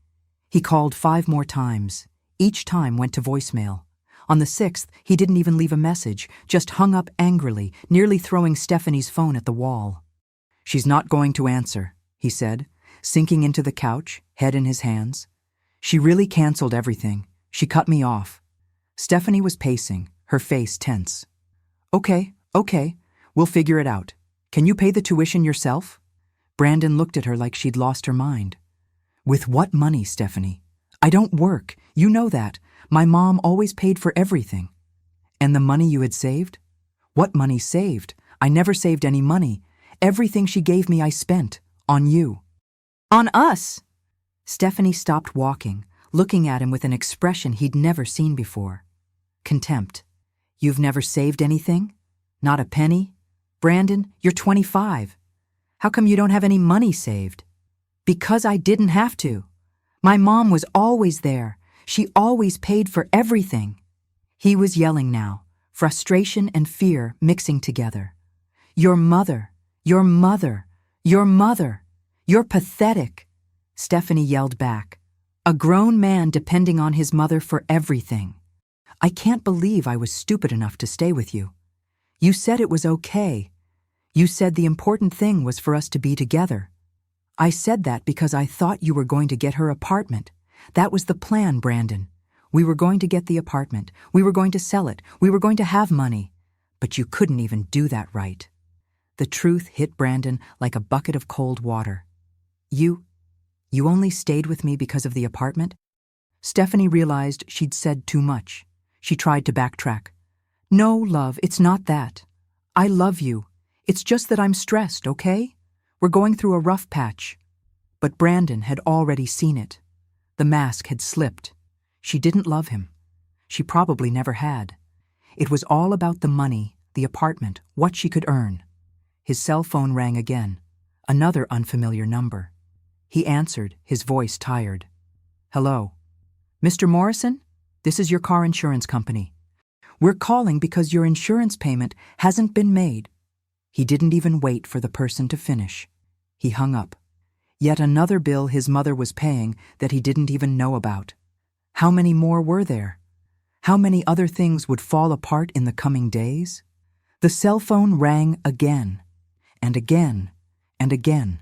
He called 5 more times. Each time went to voicemail. On the 6th, he didn't even leave a message, just hung up angrily, nearly throwing Stephanie's phone at the wall. She's not going to answer, he said, sinking into the couch, head in his hands. She really canceled everything. She cut me off. Stephanie was pacing, her face tense. Okay, we'll figure it out. Can you pay the tuition yourself? Brandon looked at her like she'd lost her mind. With what money, Stephanie? I don't work, you know that. My mom always paid for everything. And the money you had saved? What money saved? I never saved any money. Everything she gave me I spent. On you. On us! Stephanie stopped walking, looking at him with an expression he'd never seen before. Contempt. You've never saved anything? Not a penny? Brandon, you're 25. How come you don't have any money saved? Because I didn't have to. My mom was always there. She always paid for everything. He was yelling now, frustration and fear mixing together. Your mother. Your mother. Your mother. You're pathetic. Stephanie yelled back. A grown man depending on his mother for everything. I can't believe I was stupid enough to stay with you. You said it was okay. You said the important thing was for us to be together. I said that because I thought you were going to get her apartment. That was the plan, Brandon. We were going to get the apartment. We were going to sell it. We were going to have money. But you couldn't even do that right. The truth hit Brandon like a bucket of cold water. You only stayed with me because of the apartment? Stephanie realized she'd said too much. She tried to backtrack. No, love, it's not that. I love you. It's just that I'm stressed, okay? We're going through a rough patch. But Brandon had already seen it. The mask had slipped. She didn't love him. She probably never had. It was all about the money, the apartment, what she could earn. His cell phone rang again. Another unfamiliar number. He answered, his voice tired. Hello. Mr. Morrison? This is your car insurance company. We're calling because your insurance payment hasn't been made. He didn't even wait for the person to finish. He hung up. Yet another bill his mother was paying that he didn't even know about. How many more were there? How many other things would fall apart in the coming days? The cell phone rang again, and again, and again.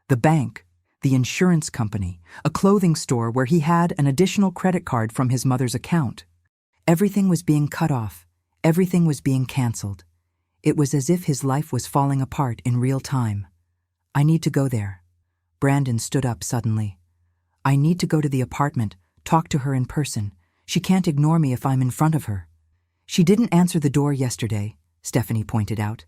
The bank, the insurance company, a clothing store where he had an additional credit card from his mother's account. Everything was being cut off. Everything was being canceled. It was as if his life was falling apart in real time. I need to go there. Brandon stood up suddenly. I need to go to the apartment, talk to her in person. She can't ignore me if I'm in front of her. She didn't answer the door yesterday, Stephanie pointed out.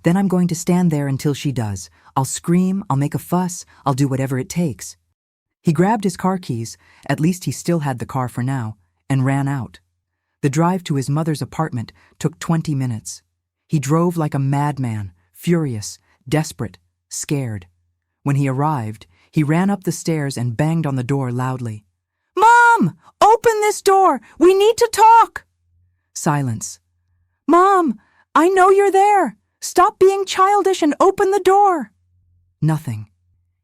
Then I'm going to stand there until she does. I'll scream, I'll make a fuss, I'll do whatever it takes. He grabbed his car keys, at least he still had the car for now, and ran out. The drive to his mother's apartment took 20 minutes. He drove like a madman, furious, desperate, scared. When he arrived, he ran up the stairs and banged on the door loudly. Mom! Open this door! We need to talk! Silence. Mom! I know you're there! Stop being childish and open the door! Nothing.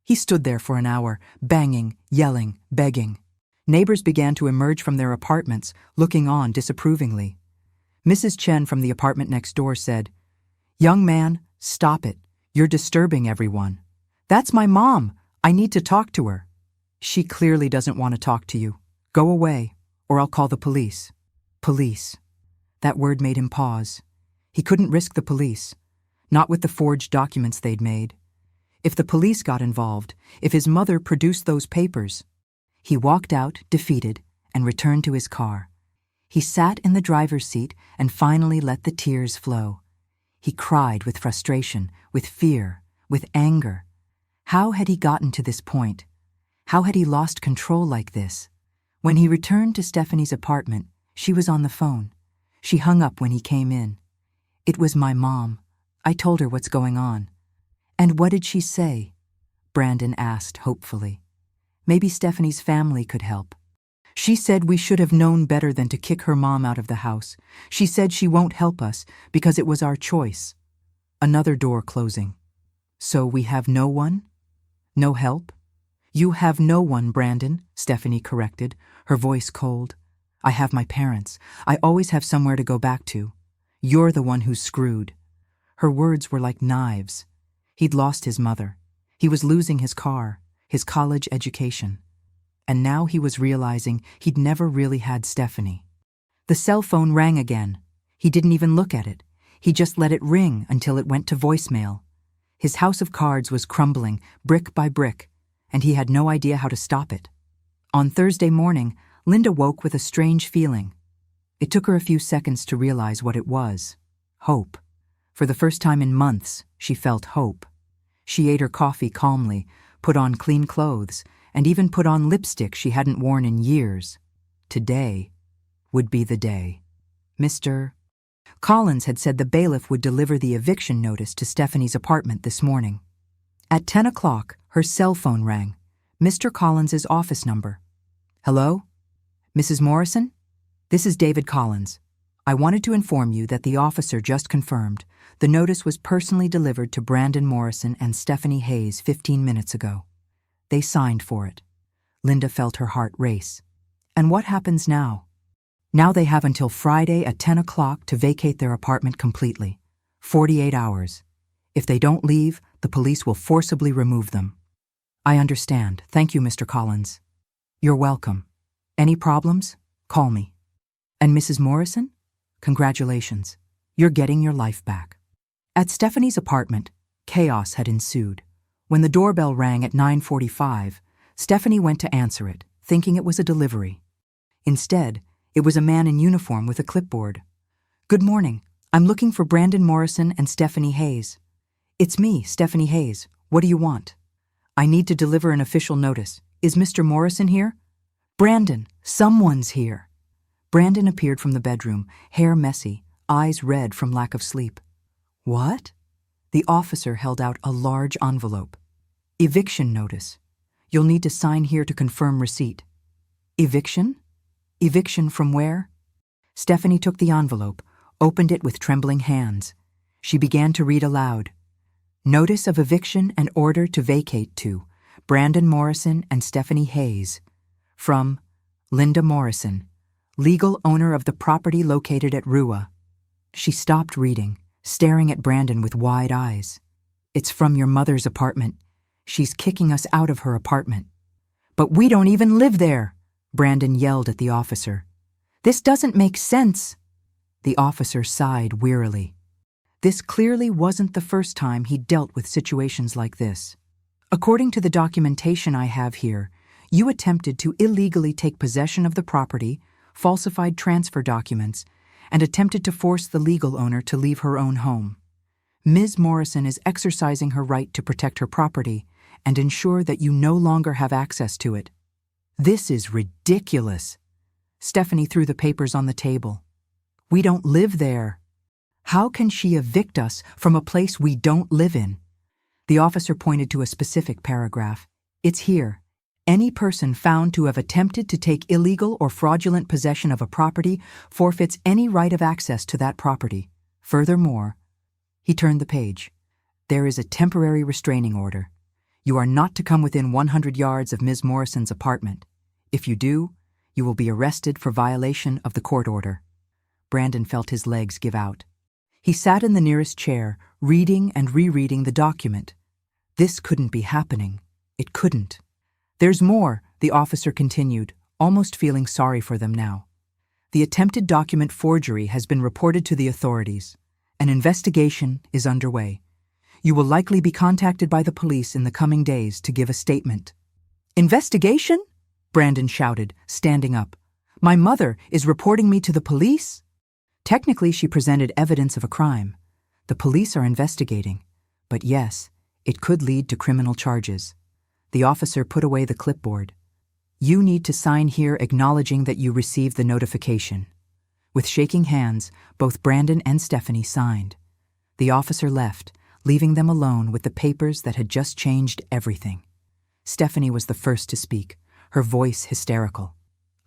He stood there for an hour, banging, yelling, begging. Neighbors began to emerge from their apartments, looking on disapprovingly. Mrs. Chen from the apartment next door said, Young man, stop it. You're disturbing everyone. That's my mom. I need to talk to her. She clearly doesn't want to talk to you. Go away, or I'll call the police. Police. That word made him pause. He couldn't risk the police. Not with the forged documents they'd made. If the police got involved, if his mother produced those papers. He walked out, defeated, and returned to his car. He sat in the driver's seat and finally let the tears flow. He cried with frustration, with fear, with anger. How had he gotten to this point? How had he lost control like this? When he returned to Stephanie's apartment, she was on the phone. She hung up when he came in. It was my mom. I told her what's going on. And what did she say? Brandon asked hopefully. Maybe Stephanie's family could help. She said we should have known better than to kick her mom out of the house. She said she won't help us because it was our choice. Another door closing. So we have no one? No help? You have no one, Brandon, Stephanie corrected, her voice cold. I have my parents. I always have somewhere to go back to. You're the one who's screwed. Her words were like knives. He'd lost his mother. He was losing his car, his college education. And now he was realizing he'd never really had Stephanie. The cell phone rang again. He didn't even look at it. He just let it ring until it went to voicemail. His house of cards was crumbling, brick by brick, and he had no idea how to stop it. On Thursday morning, Linda woke with a strange feeling. It took her a few seconds to realize what it was. Hope. For the first time in months, she felt hope. She ate her coffee calmly, put on clean clothes, and even put on lipstick she hadn't worn in years. Today would be the day. Mr. Collins had said the bailiff would deliver the eviction notice to Stephanie's apartment this morning. At 10 o'clock, her cell phone rang. Mr. Collins's office number. Hello? Mrs. Morrison? This is David Collins. I wanted to inform you that the officer just confirmed the notice was personally delivered to Brandon Morrison and Stephanie Hayes 15 minutes ago. They signed for it. Linda felt her heart race. And what happens now? Now they have until Friday at 10 o'clock to vacate their apartment completely. 48 hours. If they don't leave, the police will forcibly remove them. I understand. Thank you, Mr. Collins. You're welcome. Any problems? Call me. And Mrs. Morrison? Congratulations. You're getting your life back. At Stephanie's apartment, chaos had ensued. When the doorbell rang at 9:45, Stephanie went to answer it, thinking it was a delivery. Instead, it was a man in uniform with a clipboard. Good morning. I'm looking for Brandon Morrison and Stephanie Hayes. It's me, Stephanie Hayes. What do you want? I need to deliver an official notice. Is Mr. Morrison here? Brandon, someone's here. Brandon appeared from the bedroom, hair messy, eyes red from lack of sleep. What? The officer held out a large envelope. Eviction notice. You'll need to sign here to confirm receipt. Eviction? Eviction from where? Stephanie took the envelope, opened it with trembling hands. She began to read aloud. Notice of eviction and order to vacate to Brandon Morrison and Stephanie Hayes. From Linda Morrison, legal owner of the property located at Rua. She stopped reading, staring at Brandon with wide eyes. It's from your mother's apartment. She's kicking us out of her apartment. But we don't even live there, Brandon yelled at the officer. This doesn't make sense. The officer sighed wearily. This clearly wasn't the first time he'd dealt with situations like this. According to the documentation I have here, you attempted to illegally take possession of the property, falsified transfer documents, and attempted to force the legal owner to leave her own home. Ms. Morrison is exercising her right to protect her property and ensure that you no longer have access to it. This is ridiculous. Stephanie threw the papers on the table. We don't live there. How can she evict us from a place we don't live in? The officer pointed to a specific paragraph. It's here. Any person found to have attempted to take illegal or fraudulent possession of a property forfeits any right of access to that property. Furthermore, he turned the page. There is a temporary restraining order. You are not to come within 100 yards of Ms. Morrison's apartment. If you do, you will be arrested for violation of the court order. Brandon felt his legs give out. He sat in the nearest chair, reading and rereading the document. This couldn't be happening. It couldn't. There's more, the officer continued, almost feeling sorry for them now. The attempted document forgery has been reported to the authorities. An investigation is underway. You will likely be contacted by the police in the coming days to give a statement. Investigation? Brandon shouted, standing up. My mother is reporting me to the police? Technically, she presented evidence of a crime. The police are investigating. But yes, it could lead to criminal charges. The officer put away the clipboard. You need to sign here acknowledging that you received the notification. With shaking hands, both Brandon and Stephanie signed. The officer left, leaving them alone with the papers that had just changed everything. Stephanie was the first to speak, her voice hysterical.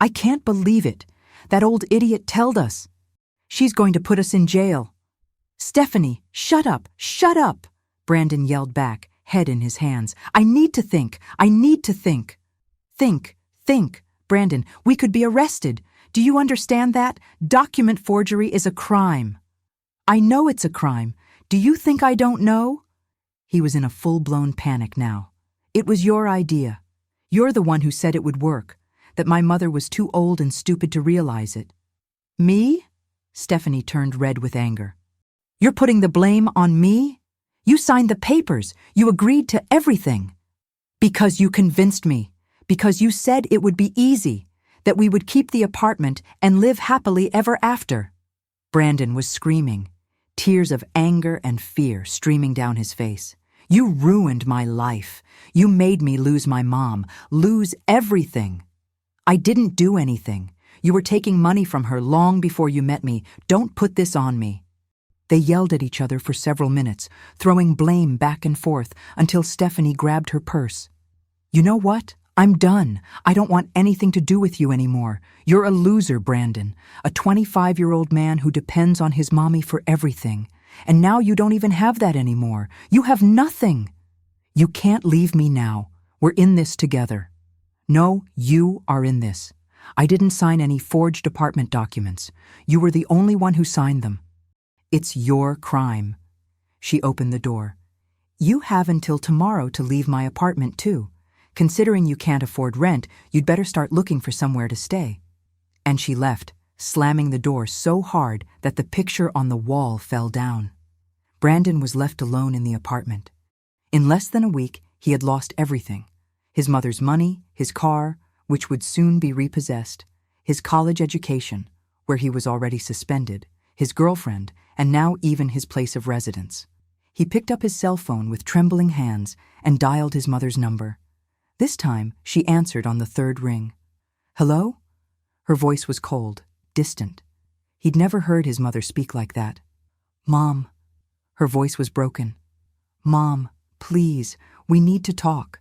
I can't believe it. That old idiot told us. She's going to put us in jail. Stephanie, shut up, shut up, Brandon yelled back, head in his hands. I need to think. Think, Brandon, we could be arrested. Do you understand that? Document forgery is a crime. I know it's a crime. Do you think I don't know? He was in a full-blown panic now. It was your idea. You're the one who said it would work, that my mother was too old and stupid to realize it. Me? Stephanie turned red with anger. You're putting the blame on me? You signed the papers. You agreed to everything. Because you convinced me. Because you said it would be easy, that we would keep the apartment and live happily ever after. Brandon was screaming, tears of anger and fear streaming down his face. You ruined my life. You made me lose my mom, lose everything. I didn't do anything. You were taking money from her long before you met me. Don't put this on me. They yelled at each other for several minutes, throwing blame back and forth until Stephanie grabbed her purse. You know what? I'm done. I don't want anything to do with you anymore. You're a loser, Brandon. A 25-year-old man who depends on his mommy for everything. And now you don't even have that anymore. You have nothing. You can't leave me now. We're in this together. No, you are in this. I didn't sign any forged apartment documents. You were the only one who signed them. It's your crime. She opened the door. You have until tomorrow to leave my apartment, too. Considering you can't afford rent, you'd better start looking for somewhere to stay. And she left, slamming the door so hard that the picture on the wall fell down. Brandon was left alone in the apartment. In less than a week, he had lost everything. His mother's money, his car, which would soon be repossessed, his college education, where he was already suspended, his girlfriend, and now even his place of residence. He picked up his cell phone with trembling hands and dialed his mother's number. This time, she answered on the third ring. Hello? Her voice was cold, distant. He'd never heard his mother speak like that. Mom. Her voice was broken. Mom, please, we need to talk.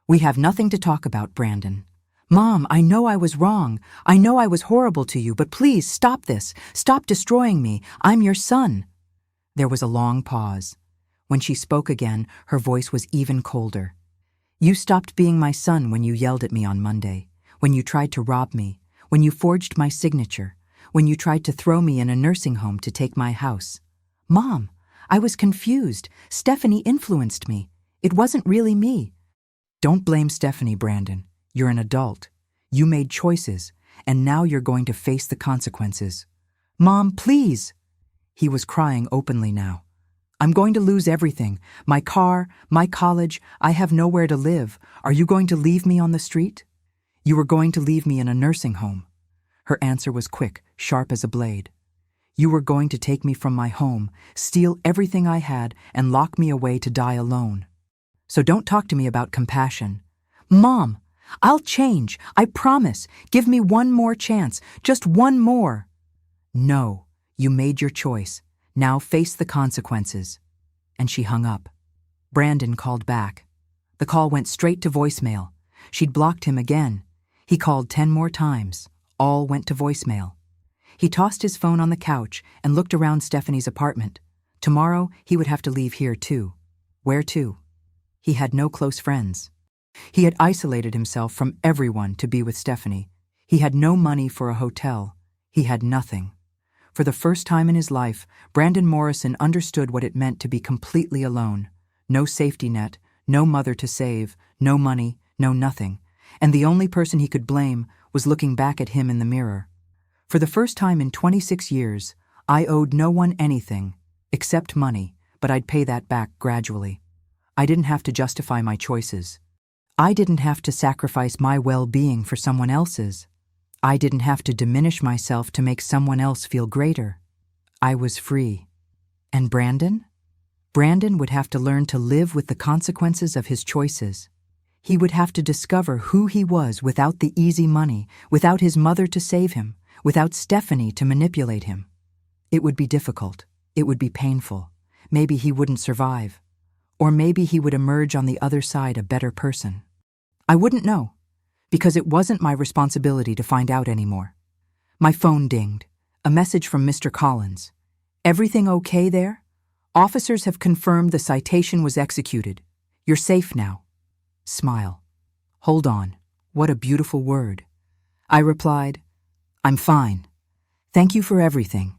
We have nothing to talk about, Brandon. Mom, I know I was wrong. I know I was horrible to you, but please stop this. Stop destroying me. I'm your son. There was a long pause. When she spoke again, her voice was even colder. You stopped being my son when you yelled at me on Monday, when you tried to rob me, when you forged my signature, when you tried to throw me in a nursing home to take my house. Mom, I was confused. Stephanie influenced me. It wasn't really me. Don't blame Stephanie, Brandon. You're an adult. You made choices, and now you're going to face the consequences. Mom, please! He was crying openly now. I'm going to lose everything. My car, my college, I have nowhere to live. Are you going to leave me on the street? You were going to leave me in a nursing home. Her answer was quick, sharp as a blade. You were going to take me from my home, steal everything I had, and lock me away to die alone. So don't talk to me about compassion. Mom, I'll change. I promise. Give me one more chance. Just one more. No, you made your choice. Now face the consequences. And she hung up. Brandon called back. The call went straight to voicemail. She'd blocked him again. He called 10 more times. All went to voicemail. He tossed his phone on the couch and looked around Stephanie's apartment. Tomorrow, he would have to leave here too. Where to? He had no close friends. He had isolated himself from everyone to be with Stephanie. He had no money for a hotel. He had nothing. For the first time in his life, Brandon Morrison understood what it meant to be completely alone. No safety net, no mother to save, no money, no nothing. And the only person he could blame was looking back at him in the mirror. For the first time in 26 years, I owed no one anything, except money, but I'd pay that back gradually. I didn't have to justify my choices. I didn't have to sacrifice my well-being for someone else's. I didn't have to diminish myself to make someone else feel greater. I was free. And Brandon? Brandon would have to learn to live with the consequences of his choices. He would have to discover who he was without the easy money, without his mother to save him, without Stephanie to manipulate him. It would be difficult. It would be painful. Maybe he wouldn't survive. Or maybe he would emerge on the other side a better person. I wouldn't know, because it wasn't my responsibility to find out anymore. My phone dinged. A message from Mr. Collins. "Everything okay there? Officers have confirmed the citation was executed. You're safe now." Smile. Hold on. What a beautiful word. I replied, "I'm fine. Thank you for everything."